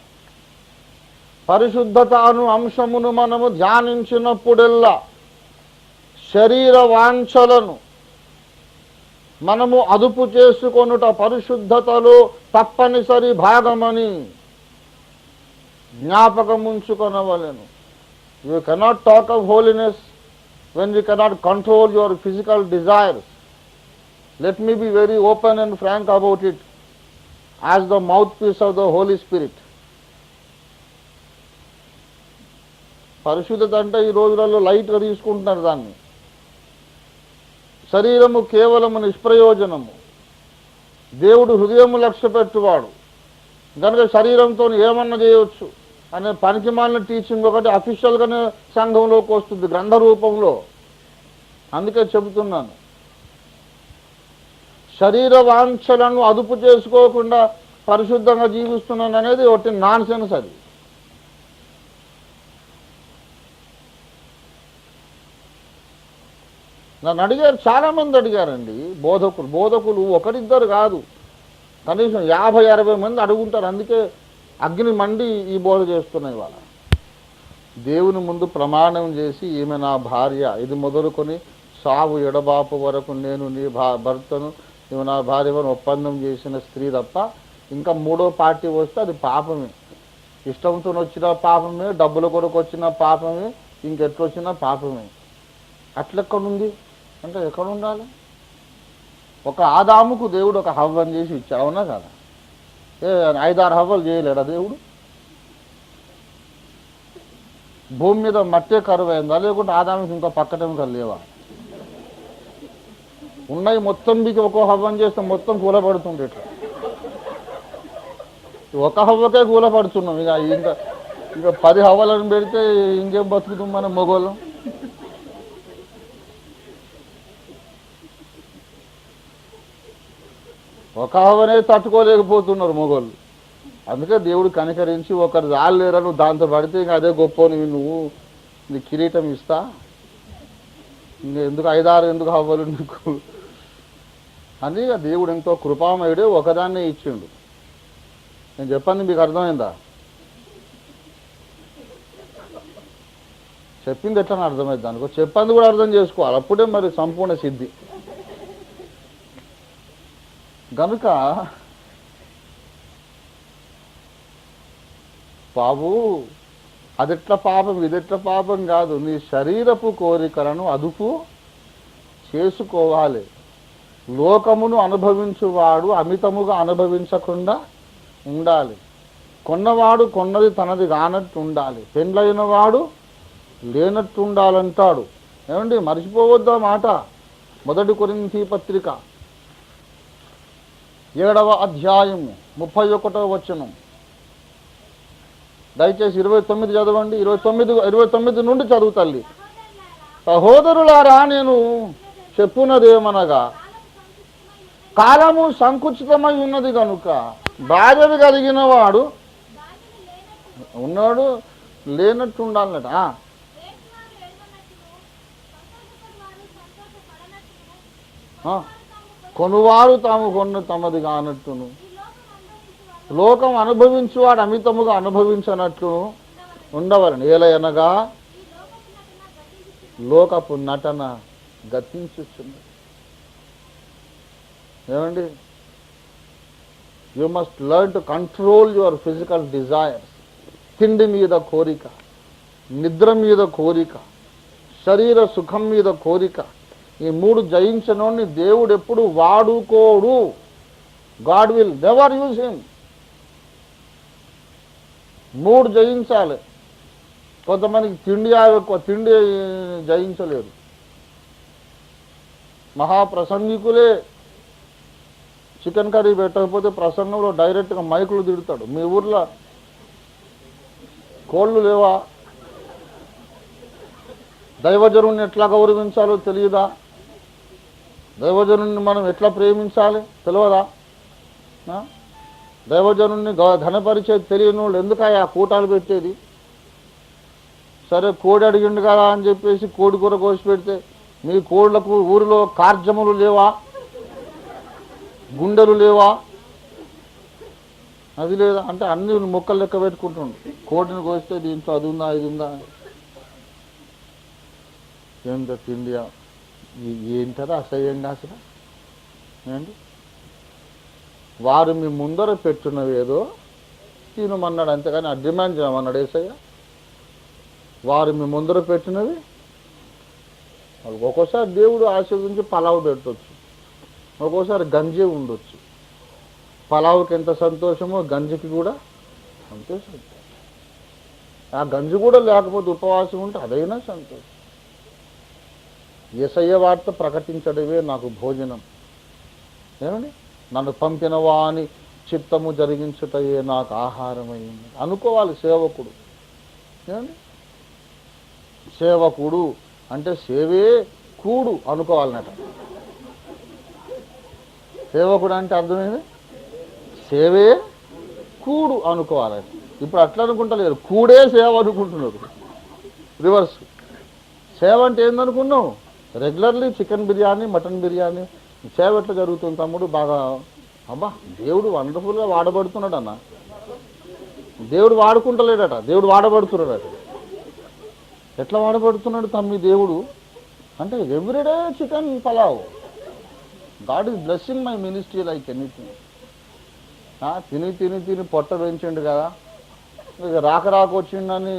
A: పరిశుద్ధత అను అంశమును మనము ధ్యానించినప్పుడెల్లా శరీర వాంఛలను మనము అదుపు చేసుకొనుట పరిశుద్ధతలో తప్పనిసరి భాగమని జ్ఞాపకముంచుకొనవలెను. You cannot talk of holiness when you cannot control your physical desires. Let me be very open and frank about it as the mouthpiece of the Holy Spirit. పరిశుద్ధత అంటే ఈ రోజులలో లైట్గా తీసుకుంటున్నారు దాన్ని. శరీరము కేవలము నిష్ప్రయోజనము. దేవుడు హృదయము లక్ష్య పెట్టువాడు కనుక శరీరంతో ఏమన్నా చేయవచ్చు అనే పనికిమాలిన టీచింగ్ ఒకటి అఫీషియల్గానే సంఘంలోకి వస్తుంది గ్రంథ రూపంలో. అందుకే చెబుతున్నాను, శరీర వాంఛలను అదుపు చేసుకోకుండా పరిశుద్ధంగా జీవిస్తున్నాను అనేది ఒకటి నాన్ సెన్స్. అది నన్ను అడిగారు, చాలామంది అడిగారండి. బోధకులు ఒకరిద్దరు కాదు, కనీసం 50-60 మంది అడుగుంటారు. అందుకే అగ్ని మండి ఈ బోధ చేస్తున్నాయి. వాళ్ళ దేవుని ముందు ప్రమాణం చేసి ఈమె నా భార్య, ఇది మొదలుకొని సావు ఎడబాపు వరకు నేను నీ భర్తను, ఈమె నా భార్యను ఒప్పందం చేసిన స్త్రీ తప్ప ఇంకా 3వ పార్టీ వస్తే అది పాపమే. ఇష్టంతో వచ్చిన పాపమే, డబ్బుల కొరకు వచ్చిన పాపమే, ఇంకెట్లొచ్చినా పాపమే. అట్లెక్కడుంది అంటే ఎక్కడ ఉండాలి?
B: ఒక ఆదాముకు దేవుడు ఒక హవ్వని చేసి ఇచ్చాడు, అవునా కదా? 5-6 హవ్వలు చేయలేడా దేవుడు? భూమి మీద మట్టే కరువైందా, లేకుంటే ఆదాముకి ఇంకో పక్కటెముకలు లేవా? ఉన్నాయి. మొత్తం మీకు ఒక్కో హవ్వని చేస్తే మొత్తం కూలపడుతుండే. ఇట్లా ఒక హవ్వకే కూలపడుతున్నాం. ఇంకా 10 హవ్వలను పెడితే ఇంకేం బతుకుతాం మనం మొగోళ్ళం? ఒక హవ్వనే తట్టుకోలేకపోతున్నారు మొగోళ్ళు. అందుకే దేవుడు కనికరించి ఒకరు రాలేరా, నువ్వు దాంతో పడితే ఇంకా అదే గొప్ప, నువ్వు నీ కిరీటం ఇస్తా, ఎందుకు 5-6 ఎందుకు హవ్వలు నీకు అని దేవుడు ఎంతో కృపామయుడే ఒకదాన్నే ఇచ్చిండు. నేను చెప్పండి, మీకు అర్థమైందా? చెప్పింది ఎట్లా అర్థమైంది అనుకో, చెప్పింది కూడా అర్థం చేసుకోవాలి, అప్పుడే మరి సంపూర్ణ సిద్ధి. కనుక బాబు అదెట్ల పాపం ఇదెట్ల పాపం కాదు, నీ శరీరపు కోరికలను అదుపు చేసుకోవాలి. లోకమును అనుభవించువాడు అమితముగా అనుభవించకుండా ఉండాలి. కొన్నవాడు కొన్నది తనది కానట్టు ఉండాలి. పెండ్లైన వాడు లేనట్టు ఉండాలంటాడు. ఏమండి, మర్చిపోవద్దా మాట. 1 కొరింథీ పత్రిక 7వ అధ్యాయము 31వ వచనం. దయచేసి 29 చదవండి. 29 నుండి చదువు తల్లి. సహోదరులారా, నేను చెప్పున్నదేమనగా, కాలము సంకుచితమై ఉన్నది కనుక బాధ్యత కలిగిన వాడు ఉన్నాడు లేనట్టు ఉండాలట. కొనువారు తాము కొన్న తమది కానట్టును, లోకం అనుభవించువాడు అమితముగా అనుభవించనట్లు ఉండవలని. ఏలయనగా లోకపు నటన గతించుచున్నది. ఏమండి, you must learn to control your physical desires. తిండి మీద కోరిక, నిద్ర మీద కోరిక, శరీర సుఖం మీద కోరిక, ఈ 3 జయించనోని దేవుడు ఎప్పుడు వాడుకోడు. God will never use him. 3 జయించాలి. కొంతమందికి తిండి ఎక్కువ, తిండి జయించలేరు. మహాప్రసంగికులే చికెన్ కర్రీ పెట్టకపోతే ప్రసంగంలో డైరెక్ట్గా మైకులు తిడతాడు. మీ ఊర్లో కోళ్ళు లేవా? దైవజనుని ఎట్లా గౌరవించాలో తెలియదా? దైవజనుని మనం ఎట్లా ప్రేమించాలి తెలియదా? దైవజనుని ఘనపరిచేది తెలియని వాళ్ళు ఎందుకయ్యా కూటాలు పెట్టేది? సరే, కోడి అడిగిండు కదా అని చెప్పేసి కోడి కూర కోసి పెడితే, మీ కోళ్లకు ఊరిలో కార్జములు లేవా? గుండెలు లేవా? అది లేదా అంటే అన్ని మొక్కలు లెక్క పెట్టుకుంటుండు. కోడిని కోస్తే దీంట్లో అది ఉందా ఇది ఉందా, ఎంత తిండి ఏంటదా అసహ్యంగా అసలు. ఏంటి, వారు మీ ముందర పెట్టున్నవి ఏదో తినమన్నాడు, అంతేగాని డిమాండ్ చేయమన్నాడు ఏసయ్య. వారు మీ ముందర పెట్టినవి వాళ్ళకి ఒక్కోసారి దేవుడు ఆశీర్వదించి పలావు పెట్టవచ్చు, ఒక్కోసారి గంజి ఉండొచ్చు. పలావుకి ఎంత సంతోషమో గంజికి కూడా అంతే సంతోషం. ఆ గంజి కూడా లేకపోతే ఉపవాసం ఉంటే అదైనా సంతోషం. యేసయ్య వార్త ప్రకటించడమే నాకు భోజనం. ఏమండి, నన్ను పంపిన వాని చిత్తము జరిగించుటయే నాకు ఆహారమైంది అనుకోవాలి సేవకుడు. ఏమండి, సేవకుడు అంటే సేవే కూడు అనుకోవాలన్నట. సేవకుడు అంటే అర్థమైంది, సేవే కూడు అనుకోవాలని. ఇప్పుడు అట్లా అనుకుంటలేరు, కూడే సేవ అనుకుంటున్నారు. రివర్స్. సేవ అంటే ఏందనుకున్నావు? Regularly chicken biryani, mutton biryani. సేవ ఎట్లా జరుగుతుంది తమ్ముడు? బాగా అబ్బా, దేవుడు వండర్ఫుల్గా వాడబడుతున్నాడు అన్న. దేవుడు వాడుకుంటలేడట, దేవుడు వాడబడుతున్నాడట. ఎట్లా వాడబడుతున్నాడు తమ్మి దేవుడు అంటే, everyday chicken pulao. God is blessing my ministry like anything. తిని తిని తిని పొట్ట పెంచిండు కదా, ఇక రాక వచ్చిండని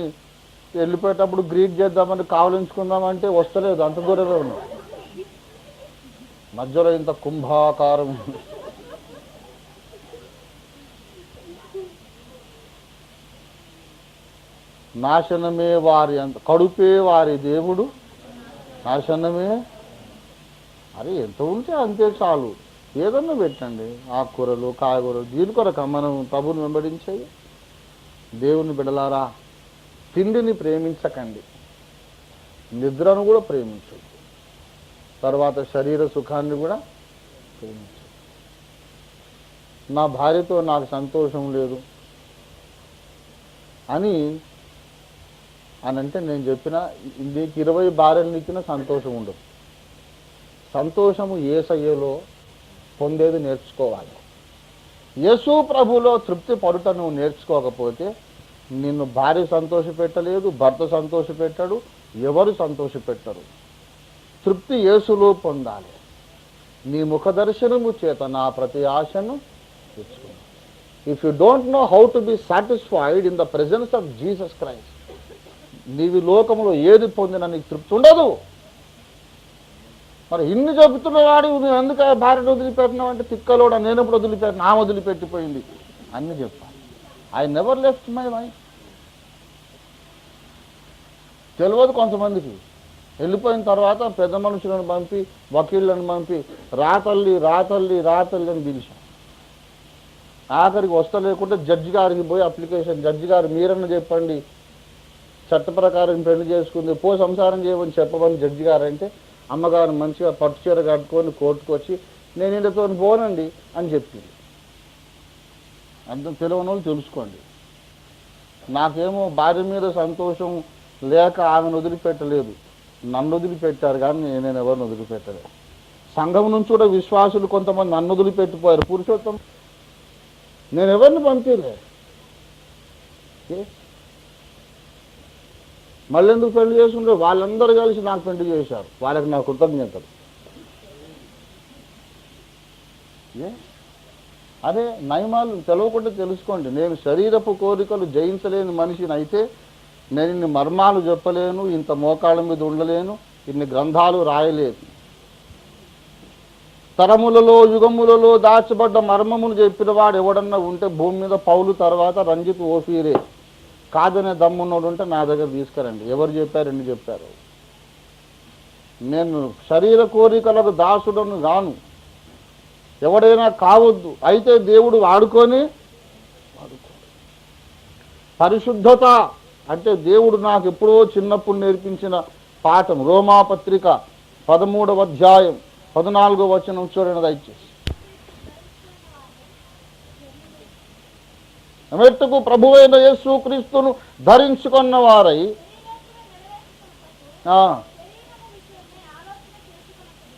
B: వెళ్ళిపోయేటప్పుడు గ్రీట్ చేద్దామని కావలించుకుందామంటే వస్తలేదు, అంత దూరమే ఉన్నాం. మధ్యలో ఇంత కుంభాకారం ఉంది. నాశనమే వారి అంత, కడుపే వారి దేవుడు నాశనమే. అరే ఎంత ఉంటే అంతే చాలు, ఏదన్నా పెట్టండి, ఆకుకూరలు కాయగూరలు. దీని కొరక మనం ప్రభుని వెంబడించేది. దేవుని బిడలారా, తిండిని ప్రేమించకండి, నిద్రను కూడా ప్రేమించదు, తర్వాత శరీర సుఖాన్ని కూడా ప్రేమించదు. నా భార్యతో నాకు సంతోషం లేదు అని అంటే నేను చెప్పిన నీకు 20 భార్యలు ఇచ్చిన సంతోషం ఉండదు. సంతోషము యేసయ్యలో పొందేది నేర్చుకోవాలి. యేసు ప్రభులో తృప్తి పడుట నువ్వు నేర్చుకోకపోతే నిన్ను భార్య సంతోషపెట్టలేదు, భర్త సంతోషపెట్టాడు, ఎవరు సంతోషపెట్టరు. తృప్తి యేసులో పొందాలి. నీ ముఖ దర్శనము చేత నా ప్రతి ఆశను తెచ్చుకున్నాను. If you don't know how to be satisfied in the presence of Jesus Christ, నీవి లోకంలో ఏది పొందినా నీకు తృప్తి ఉండదు. మరి ఇన్ని చెబుతున్నవాడు నువ్వు ఎందుకు భార్యను వదిలిపెట్టినావు అంటే, తిక్కలోడ నేను ఎప్పుడు వదిలిపెట్టిన, నా వదిలిపెట్టిపోయింది అన్నీ చెప్పాను. I never left my wife. తెలియదు కొంతమందికి. వెళ్ళిపోయిన తర్వాత పెద్ద మనుషులను పంపి, వకీళ్ళను పంపి రాతల్లి రాతల్లి రాతల్లి అని పిలిచాం. ఆఖరికి వస్తలేకుంటే జడ్జి గారికి పోయి అప్లికేషన్, జడ్జి గారు మీరన్నా చెప్పండి, చట్ట ప్రకారం పెళ్లి చేసుకుంది, పో సంసారం చేయమని చెప్పమని జడ్జి గారు అంటే, అమ్మగారు మంచిగా పట్టు చీర కట్టుకొని కోర్టుకు వచ్చి నేను ఇంటితో పోనండి అని చెప్పింది. అంత తెలియని వాళ్ళు తెలుసుకోండి. నాకేమో భార్య మీద సంతోషం లేక ఆమెను వదిలిపెట్టలేదు, నన్ను వదిలిపెట్టారు, కానీ నేను ఎవరిని వదిలిపెట్టలేదు. సంఘం నుంచి కూడా విశ్వాసులు కొంతమంది నన్ను వదిలిపెట్టిపోయారు. పురుషోత్తం నేను ఎవరిని పంపించలే. మళ్ళీ ఎందుకు పెళ్లి చేసుకుంటే వాళ్ళందరూ కలిసి నాకు పెళ్లి చేశారు, వాళ్ళకి నా కృతజ్ఞతలు. అదే నయమాలు తెలవకుండా తెలుసుకోండి. నేను శరీరపు కోరికలు జయించలేని మనిషిని అయితే నేను ఇన్ని మర్మాలు చెప్పలేను, ఇంత మోకాళ్ళ మీద ఉండలేను, ఇన్ని గ్రంథాలు రాయలేదు. తరములలో యుగములలో దాచబడ్డ మర్మమును చెప్పిన వాడు ఎవడన్నా ఉంటే భూమి మీద పౌలు తర్వాత రంజిత్ ఓఫీరే కాదనే దమ్మున్నోడు ఉంటే నా దగ్గర తీసుకురండి. ఎవరు చెప్పారు, ఎన్ని చెప్పారు. నేను శరీర కోరికలకు దాసుడను గాను. ఎవడైనా కావద్దు, అయితే దేవుడు వాడుకొని పరిశుద్ధత అంటే దేవుడు నాకు ఎప్పుడో చిన్నప్పుడు నేర్పించిన పాఠం. రోమాపత్రిక 13వ అధ్యాయం 14వ వచనం చూడండి దయచేసి. మెట్టుకు ప్రభువైన యేసు క్రీస్తును ధరించుకున్న వారై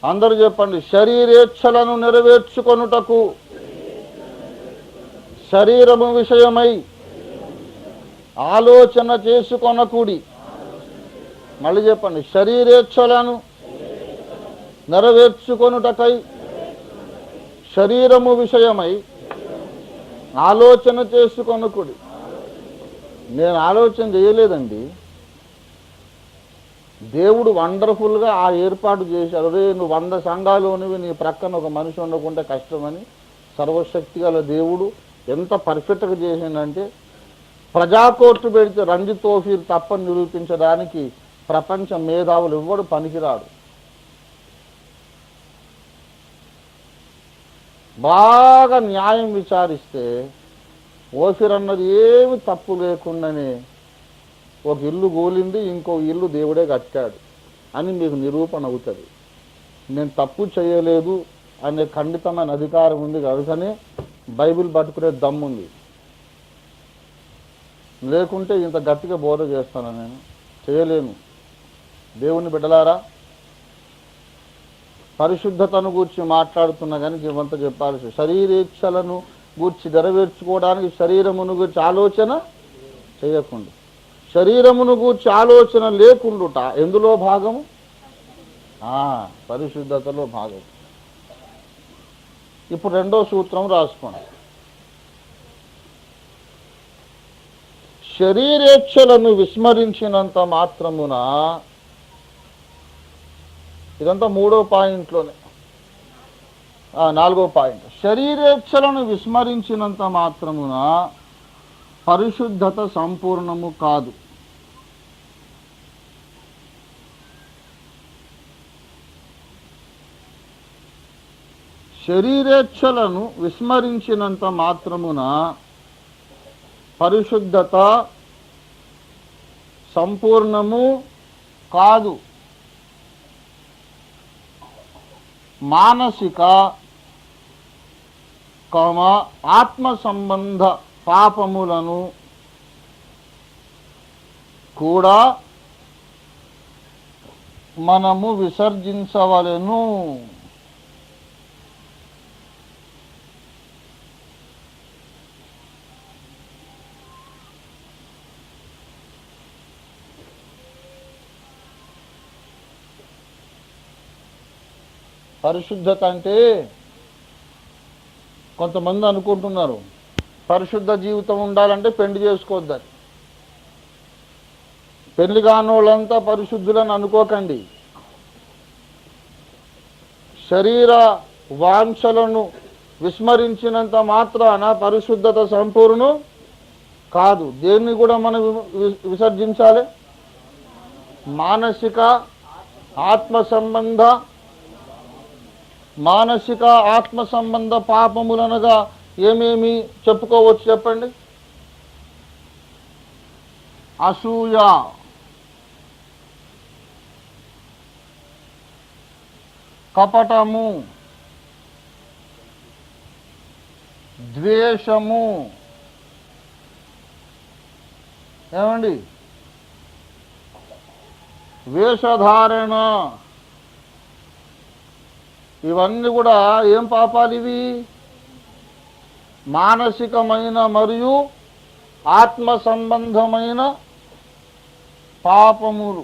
B: అందరూ చెప్పండి, శరీరేచ్ఛలను నెరవేర్చుకొనుటకు శరీరము విషయమై ఆలోచన చేసుకొనకూడి. మళ్ళీ చెప్పండి, శరీరేచ్ఛలను నెరవేర్చుకొనుటకై శరీరము విషయమై ఆలోచన చేసుకొనకూడి. నేను ఆలోచన చేయలేదండి, దేవుడు వండర్ఫుల్గా ఆ ఏర్పాటు చేశాడు. రే నువ్వు 100 సంఘాలునివి, నీ ప్రక్కన ఒక మనిషి ఉండకుంటే కష్టమని సర్వశక్తి గల దేవుడు ఎంత పర్ఫెక్ట్గా చేసిందంటే, ప్రజాకోర్టు పెడితే రంజిత్ తోఫీర్ తప్పని నిరూపించడానికి ప్రపంచ మేధావులు ఎవ్వడు పనికిరాడు. బాగా న్యాయం విచారిస్తే ఓఫీర్ అన్నది ఏమి తప్పు లేకుండానే ఒక ఇల్లు కూలింది, ఇంకో ఇల్లు దేవుడే కట్టాడు అని మీకు నిరూపణ అవుతుంది. నేను తప్పు చేయలేదు అనే ఖండితమైన అధికారం ఉంది కనుకనే బైబిల్ పట్టుకునే దమ్ముంది. లేకుంటే ఇంత గట్టిగా బోధ చేస్తాను, నేను చేయలేను. దేవుని బిడ్డలారా, పరిశుద్ధతను గూర్చి మాట్లాడుతున్నా కానీ ఇవంతా చెప్పాల్సి. శరీరేచ్ఛలను గూర్చి నెరవేర్చుకోవడానికి శరీరమును గూర్చి ఆలోచన చేయకుండా, శరీరమును గూర్చి ఆలోచన లేకుండుట ఎందులో భాగము? పరిశుద్ధతలో భాగం. ఇప్పుడు 2వ సూత్రం రాసుకోండి. శరీరేచ్ఛలను విస్మరించినంత మాత్రమున, ఇదంతా 3వ పాయింట్లోనే, 4వ పాయింట్, శరీరేచ్ఛలను విస్మరించినంత మాత్రమున పరిశుద్ధత సంపూర్ణము కాదు. శరీరేచ్ఛలను విస్మరించినంత మాత్రమున పరిశుద్ధత సంపూర్ణము కాదు. మానసిక ఆత్మ సంబంధ పాపములను కూడా మనము విసర్జించవలెను. పరిశుద్ధత అంటే కొంతమంది అనుకుంటున్నారు పరిశుద్ధ జీవితం ఉండాలంటే పెళ్లి చేసుకోవద్దని. పెళ్లి కాని వాళ్ళంతా పరిశుద్ధులని అనుకోకండి. శరీర వాంఛలను విస్మరించినంత మాత్రాన పరిశుద్ధత సంపూర్ణం కాదు. దేన్ని కూడా మనం విసర్జించాలి? మానసిక ఆత్మ సంబంధ పాపములనగా ఏమేమి చెప్పుకోవచ్చు చెప్పండి? అసూయ, కపటము, ద్వేషము, ఏమండి, వేషధారణ, ఇవన్నీ కూడా ఏం పాపాలు? ఇవి మానసికమైన మరియు ఆత్మ సంబంధమైన పాపములు.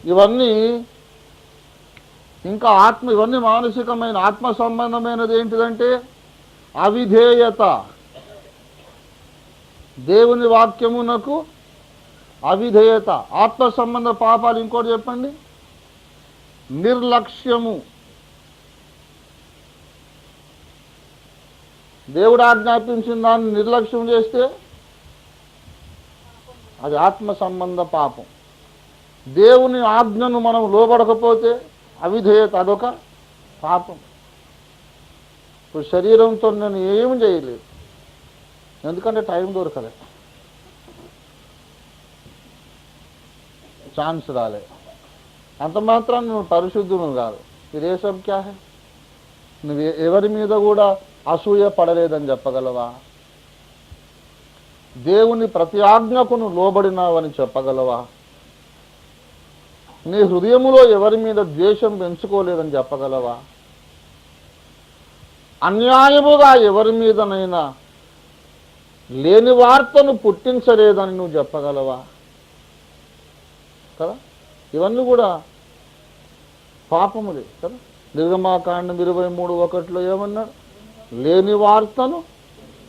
B: ఇవన్నీ ఇంకా ఇవన్నీ మానసికమైన ఆత్మ సంబంధమైనది ఏంటిదంటే అవిధేయత, దేవుని వాక్యమునకు అవిధేయత. ఆత్మ సంబంధ పాపాలు ఇంకోటి చెప్పండి, నిర్లక్ష్యము. దేవుడు ఆజ్ఞాపించిన దాన్ని నిర్లక్ష్యం చేస్తే అది ఆత్మ సంబంధ పాపం. దేవుని ఆజ్ఞను మనం లోబడకపోతే అవిధేయత, అదొక పాపం. ఇప్పుడు శరీరంతో నేను ఏమి చేయలేదు, ఎందుకంటే టైం దొరకలే, ఛాన్స్ రాలే. అంత మాత్రం నువ్వు పరిశుద్ధుడు కాదు. ఇది ఏ సబ్ క్యా హై? నువ్వు ఎవరి మీద కూడా అసూయ పడలేదని చెప్పగలవా? దేవుని ప్రతి ఆజ్ఞకు నువ్వు లోబడినావని చెప్పగలవా? నీ హృదయములో ఎవరి మీద ద్వేషం పెంచుకోలేదని చెప్పగలవా? అన్యాయముగా ఎవరి మీదనైనా లేని వార్తను పుట్టించలేదని నువ్వు చెప్పగలవా? కదా, ఇవన్నీ కూడా పాపములే కదా. నిర్గమాకాండం 23:1 ఏమన్నాడు? లేని వార్తను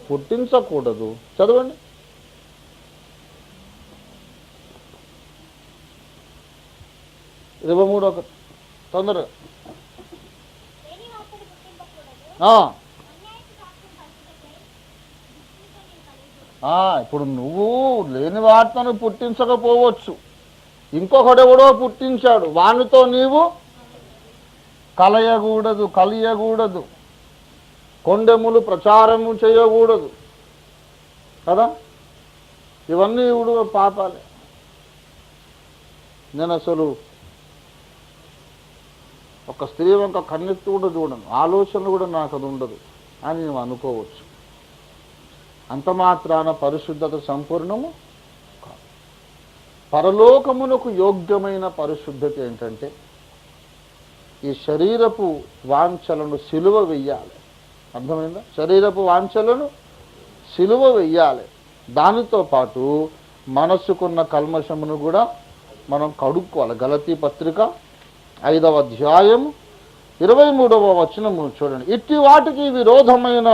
B: పుట్టించకూడదు. చదవండి. 23:1 తొందరగా. ఇప్పుడు నువ్వు లేని వార్తను పుట్టించకపోవచ్చు, ఇంకొకడెవడో పుట్టించాడు, వానితో నీవు కలియకూడదు, కొండెములు ప్రచారము చేయకూడదు కదా. ఇవన్నీ ఇప్పుడు పాపాలే. నేను అసలు ఒక స్త్రీ వంక కన్నెత్తి కూడా చూడను, ఆలోచన కూడా నాకు అది ఉండదు అని నువ్వు అనుకోవచ్చు. అంత మాత్రాన పరిశుద్ధత సంపూర్ణము కాదు. పరలోకమునకు యోగ్యమైన పరిశుద్ధత ఏంటంటే ఈ శరీరపు వాంఛలను సిలువ వెయ్యాలి. అర్థమైందా? శరీరపు వాంఛలను సిలువ వెయ్యాలి. దానితో పాటు మనస్సుకున్న కల్మషమును కూడా మనం కడుక్కోవాలి. గలతీ పత్రిక 5వ అధ్యాయం 23వ వచనము చూడండి. ఇట్టి వాటికి విరోధమైన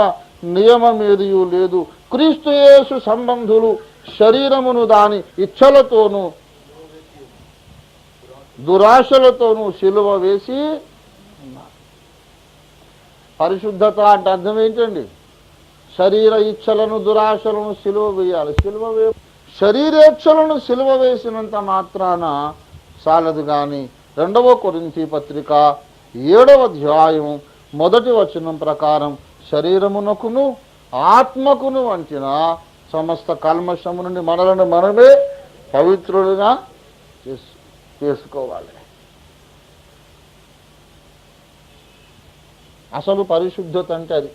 B: నియమమేదియూ లేదు. క్రీస్తు యేసు సంబంధులు శరీరమును దాని ఇచ్ఛలతోనూ
A: దురాశలతోనూ సిలువ వేసి ఉన్నారు. పరిశుద్ధత అంటే అర్థం ఏంటండి? శరీర ఇచ్ఛలను దురాశలను సిలువ వేయాలి. శరీరేచ్ఛలను సిలువ వేసినంత మాత్రాన చాలదు కానీ 2 కొరింథీ పత్రిక 7వ అధ్యాయం 1వ వచనం ప్రకారం శరీరమునకును ఆత్మకును వంచిన సమస్త కల్మషము నుండి మనలను మనమే పవిత్రులుగా చేసుకోవాలి. అసలు పరిశుద్ధత అంటే అది.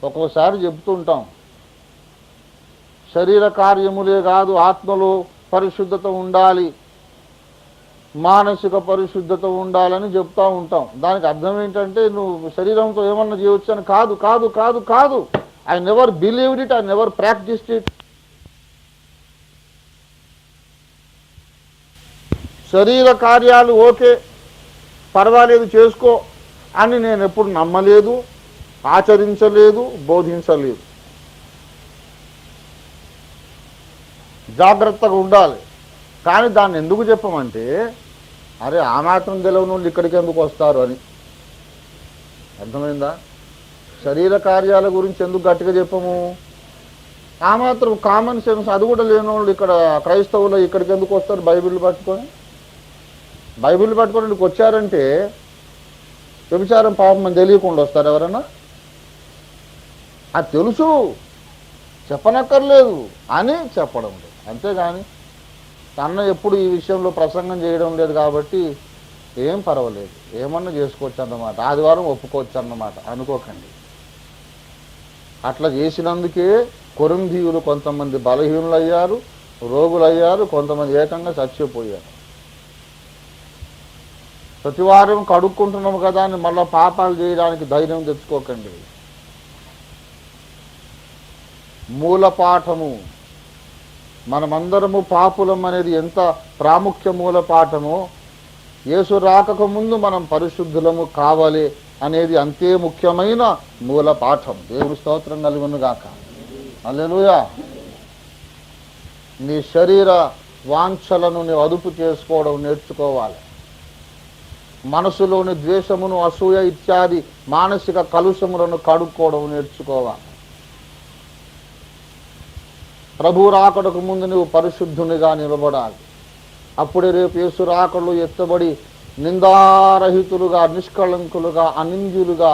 A: ఒక్కోసారి చెప్తుంటాం, శరీర కార్యములే కాదు ఆత్మలో పరిశుద్ధత ఉండాలి, మానసిక పరిశుద్ధత ఉండాలని చెప్తూ ఉంటాం. దానికి అర్థం ఏంటంటే నువ్వు శరీరంతో ఏమన్నా చేయవచ్చు అని కాదు. కాదు కాదు కాదు I never believed it, I never practised it. శరీర కార్యాలు ఓకే, పర్వాలేదు, చేసుకో అని నేను ఎప్పుడు నమ్మలేదు, ఆచరించలేదు, బోధించలేదు. జాగ్రత్తగా ఉండాలి. కానీ దాన్ని ఎందుకు చెప్పమంటే, అరే ఆ మాత్రం తెలియని వాళ్ళు ఇక్కడికి ఎందుకు వస్తారు అని. అర్థమైందా? శరీర కార్యాల గురించి ఎందుకు గట్టిగా చెప్పము? ఆ మాత్రం కామన్ సెన్స్ అది కూడా లేని వాళ్ళు ఇక్కడ క్రైస్తవులు ఇక్కడికి ఎందుకు వస్తారు? బైబిల్ పట్టుకొని ఇక్కడికి వచ్చారంటే వ్యభిచారం పాపం అని తెలియకుండా వస్తారు ఎవరన్నా? అది తెలుసు, చెప్పనక్కర్లేదు అని చెప్పడం లేదు. అంతేగాని తన ఎప్పుడు ఈ విషయంలో ప్రసంగం చేయడం లేదు కాబట్టి ఏం పర్వాలేదు, ఏమన్నా చేసుకోవచ్చు అన్నమాట, ఆదివారం ఒప్పుకోవచ్చు అన్నమాట అనుకోకండి. అట్లా చేసినందుకే కొరింథీయులు కొంతమంది బలహీనులయ్యారు, రోగులయ్యారు, కొంతమంది ఏకంగా చచ్చిపోయారు. ప్రతివారం కడుక్కుంటున్నాము కదా అని మళ్ళీ పాపాలు చేయడానికి ధైర్యం తెచ్చుకోకండి. మూల పాఠము, మనమందరము పాపులం అనేది ఎంత ప్రాముఖ్య మూల పాఠమో, యేసు రాకకు ముందు మనం పరిశుద్ధులము కావాలి అనేది అంతే ముఖ్యమైన మూల పాఠం. దేవుని స్తోత్రం కలుగును గాక. హల్లెలూయా. నీ శరీర వాంఛలను నీ అదుపు చేసుకోవడం నేర్చుకోవాలి. మనసులోని ద్వేషమును, అసూయ ఇత్యాది మానసిక కలుషములను కడుక్కోవడం నేర్చుకోవాలి. ప్రభు రాకడకు ముందు నువ్వు పరిశుద్ధునిగా నిలబడాలి. అప్పుడే రేపు యేసు రాకడలో ఎత్తబడి నిందారహితులుగా, నిష్కళంకులుగా, అనింద్యులుగా,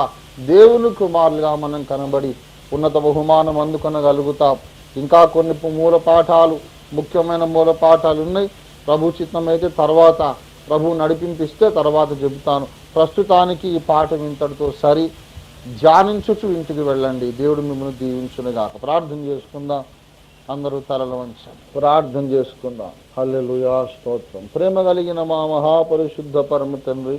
A: దేవుని కుమారులుగా మనం కనబడి ఉన్నత బహుమానం అందుకొనగలుగుతాం. ఇంకా కొన్ని మూల పాఠాలు, ముఖ్యమైన మూల పాఠాలు ఉన్నాయి. ప్రభు చిత్తమైతే తర్వాత, ప్రభు నడిపింపిస్తే తర్వాత చెబుతాను. ప్రస్తుతానికి ఈ పాఠం ఇంతటితో సరి. ధ్యానించుచు ఇంటికి వెళ్ళండి. దేవుడు మిమ్మల్ని దీవించునుగాక. ప్రార్థన చేసుకుందాం. అందరూ తలలు వంచండి, ప్రార్థన చేసుకుందాం. హల్లెలూయా, స్తోత్రం. ప్రేమ కలిగిన మా మహాపరిశుద్ధ పరమ తండ్రి,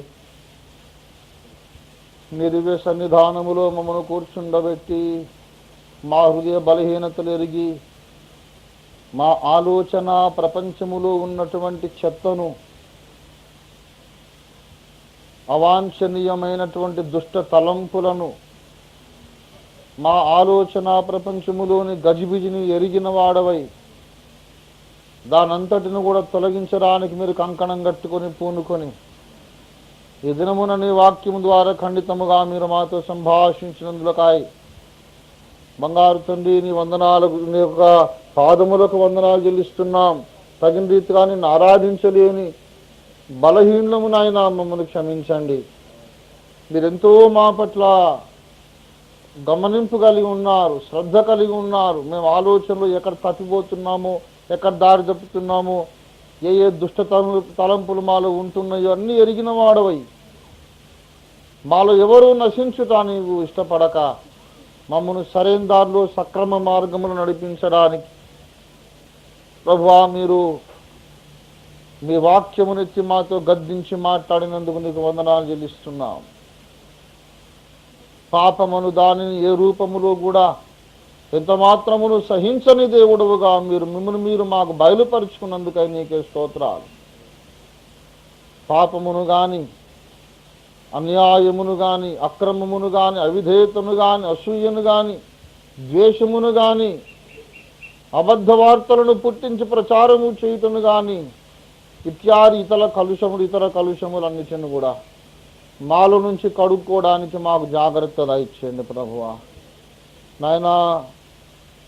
A: నీ దివ్య సన్నిధానములో మమ్మను కూర్చుండబెట్టి మా హృదయ బలహీనతలు ఎరిగి మా ఆలోచన ప్రపంచములో ఉన్నటువంటి చెత్తను, అవాంఛనీయమైనటువంటి దుష్ట తలంపులను, మా ఆలోచన ప్రపంచములోని గజిబిజిని ఎరిగిన వాడవై దానంతటిని కూడా తొలగించడానికి మీరు కంకణం కట్టుకొని పూనుకొని ఈ దినమున నీ వాక్యము ద్వారా ఖండితముగా మీరు మాతో సంభాషించినందులకాయి బంగారు తండ్రి నీ వందనాలకు, నీ యొక్క పాదములకు వందనాలు చెల్లిస్తున్నాం. తగిన రీతిగా నిన్ను ఆరాధించలేని బలహీనము నాయన మమ్మల్ని క్షమించండి. మీరెంతో మా పట్ల గమనింపు కలిగి ఉన్నారు, శ్రద్ధ కలిగి ఉన్నారు. మేము ఆలోచనలు ఎక్కడ తప్పిపోతున్నామో, ఎక్కడ దారి తప్పుతున్నామో, ఏ ఏ దుష్ట తలంపులు మాలో ఉంటున్నాయో అన్నీ ఎరిగిన వాడవై మాలో ఎవరూ నశించుట నీవు ఇష్టపడక మమ్మను సరైన దారిలో సక్రమ మార్గములు నడిపించడానికి ప్రభువా మీరు మీ వాక్యమునెత్తి మాతో గద్దించి మాట్లాడినందుకు నీకు వందనాలు చెల్లిస్తున్నాం. పాపమును దానిని ఏ రూపములో కూడా ఎంత మాత్రమును సహించని దేవుడుగా మిమ్మల్ని మీరు మాకు బయలుపరుచుకున్నందుకై నీకే స్తోత్రాలు. పాపమును గాని, అన్యాయమును గాని, అక్రమమును గాని, అవిధేయతను గాని, అసూయను గాని, ద్వేషమును గాని, అబద్ధ వార్తలను పుట్టించి ప్రచారము చేయుటను గాని ఇత్యాది ఇతర కలుషములన్నిటిని కూడా మాలో నుంచి కడుక్కోవడానికి మాకు జాగ్రత్త ఇచ్చేయండి ప్రభువా. నాయనా,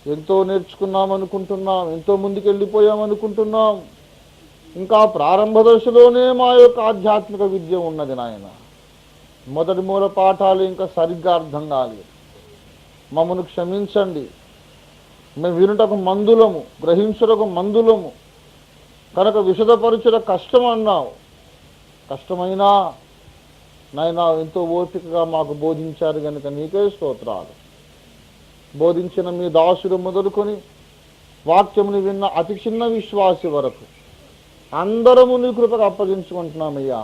A: ఎంతో నేర్చుకున్నామనుకుంటున్నాం, ఎంతో ముందుకు వెళ్ళిపోయామనుకుంటున్నాం. ఇంకా ప్రారంభ దశలోనే మా యొక్క ఆధ్యాత్మిక విద్య ఉన్నది నాయన. మొదటి మూల పాఠాలు ఇంకా సరిగ్గా అర్థం కాలేదు. మమ్మను క్షమించండి. మేము వినుటకు మందులము, గ్రహించుటకు మందులము కనుక విశదపరచుట కష్టం అన్నావు. కష్టమైనా నాయన ఎంతో ఓపికగా మాకు బోధించారు కనుక నీకే స్తోత్రాలు. బోధించిన మీ దాసుడు మొదలుకొని వాక్యముని విన్న అతి చిన్న విశ్వాసి వరకు అందరము నీ కృపకు అప్పగించుకుంటున్నామయ్యా.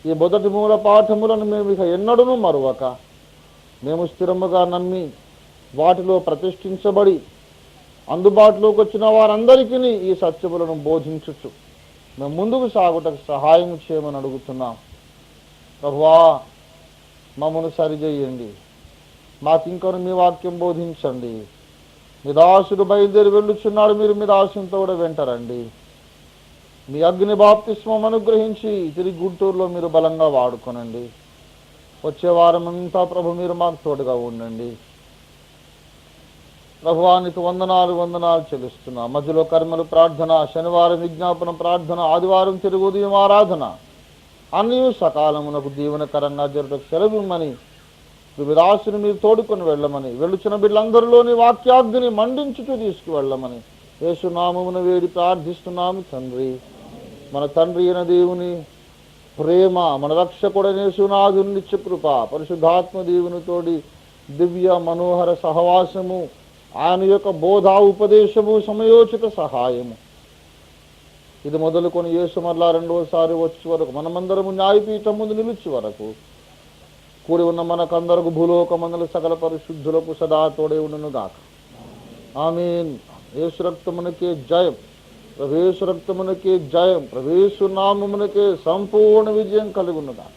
A: ఈ మొదటి మూల పాఠములను మేము ఇక ఎన్నడూ మరువక మేము స్థిరముగా నమ్మి వాటిలో ప్రతిష్ఠించబడి అందుబాటులోకి వచ్చిన వారందరికీ ఈ సత్యములను బోధించుచు మేము ముందుకు సాగుటకు సహాయం చేయమని అడుగుతున్నాం. ప్రభువా, మమ్మను సరిచేయండి. మాకింకను మీ వాక్యం బోధించండి. మీ దాసుడు బయలుదేరి వెళ్ళుచున్నాడు, మీరు మీ దాసునితో కూడా వెంటరండి. మీ అగ్ని బాప్తిస్మం అనుగ్రహించి తిరిగి గుంటూరులో మీరు బలంగా వాడుకొనండి. వచ్చే వారమంతా ప్రభు మీరు మాకు తోడుగా ఉండండి. ప్రభువానికి వందనాలు చెల్లిస్తున్నా. మధ్యలో కర్మలు ప్రార్థన, శనివారం విజ్ఞాపన ప్రార్థన, ఆదివారం తిరుగు ఉదయం ఆరాధన అన్నీ సకాలమునకు దీవెనకరంగా జరుగుటకు సెలవిమ్మని విరాశుని మీరు తోడుకొని వెళ్ళమని, వెళ్ళుచిన బిడ్డలందరిలోని వాక్యాగ్ని మండించుతూ తీసుకువెళ్ళమని యేసునామమున వేడి ప్రార్థిస్తున్నాము తండ్రి. మన తండ్రి అయిన దేవుని ప్రేమ, మన రక్షకుడైన యేసునాథుని నిత్య కృప, పరిశుద్ధాత్మ దేవునితోడి దివ్య మనోహర సహవాసము, ఆయన యొక్క బోధ ఉపదేశము, సమయోచిత సహాయము ఇది మొదలుకొని యేసు మరలా రెండోసారి వచ్చే వరకు మనమందరము న్యాయపీఠం ముందు నిలిచి వరకు కూడి ఉన్న మనకందరకు భూలోకమందుల సకల పరిశుద్ధులకు సదా తోడే ఉండును గాక. ఆమేన్. యేసు రక్తమునకే జయం, ప్రవేశ రక్తమునకే జయం, ప్రవేశ నామమునకే సంపూర్ణ విజయం కలుగును గాక.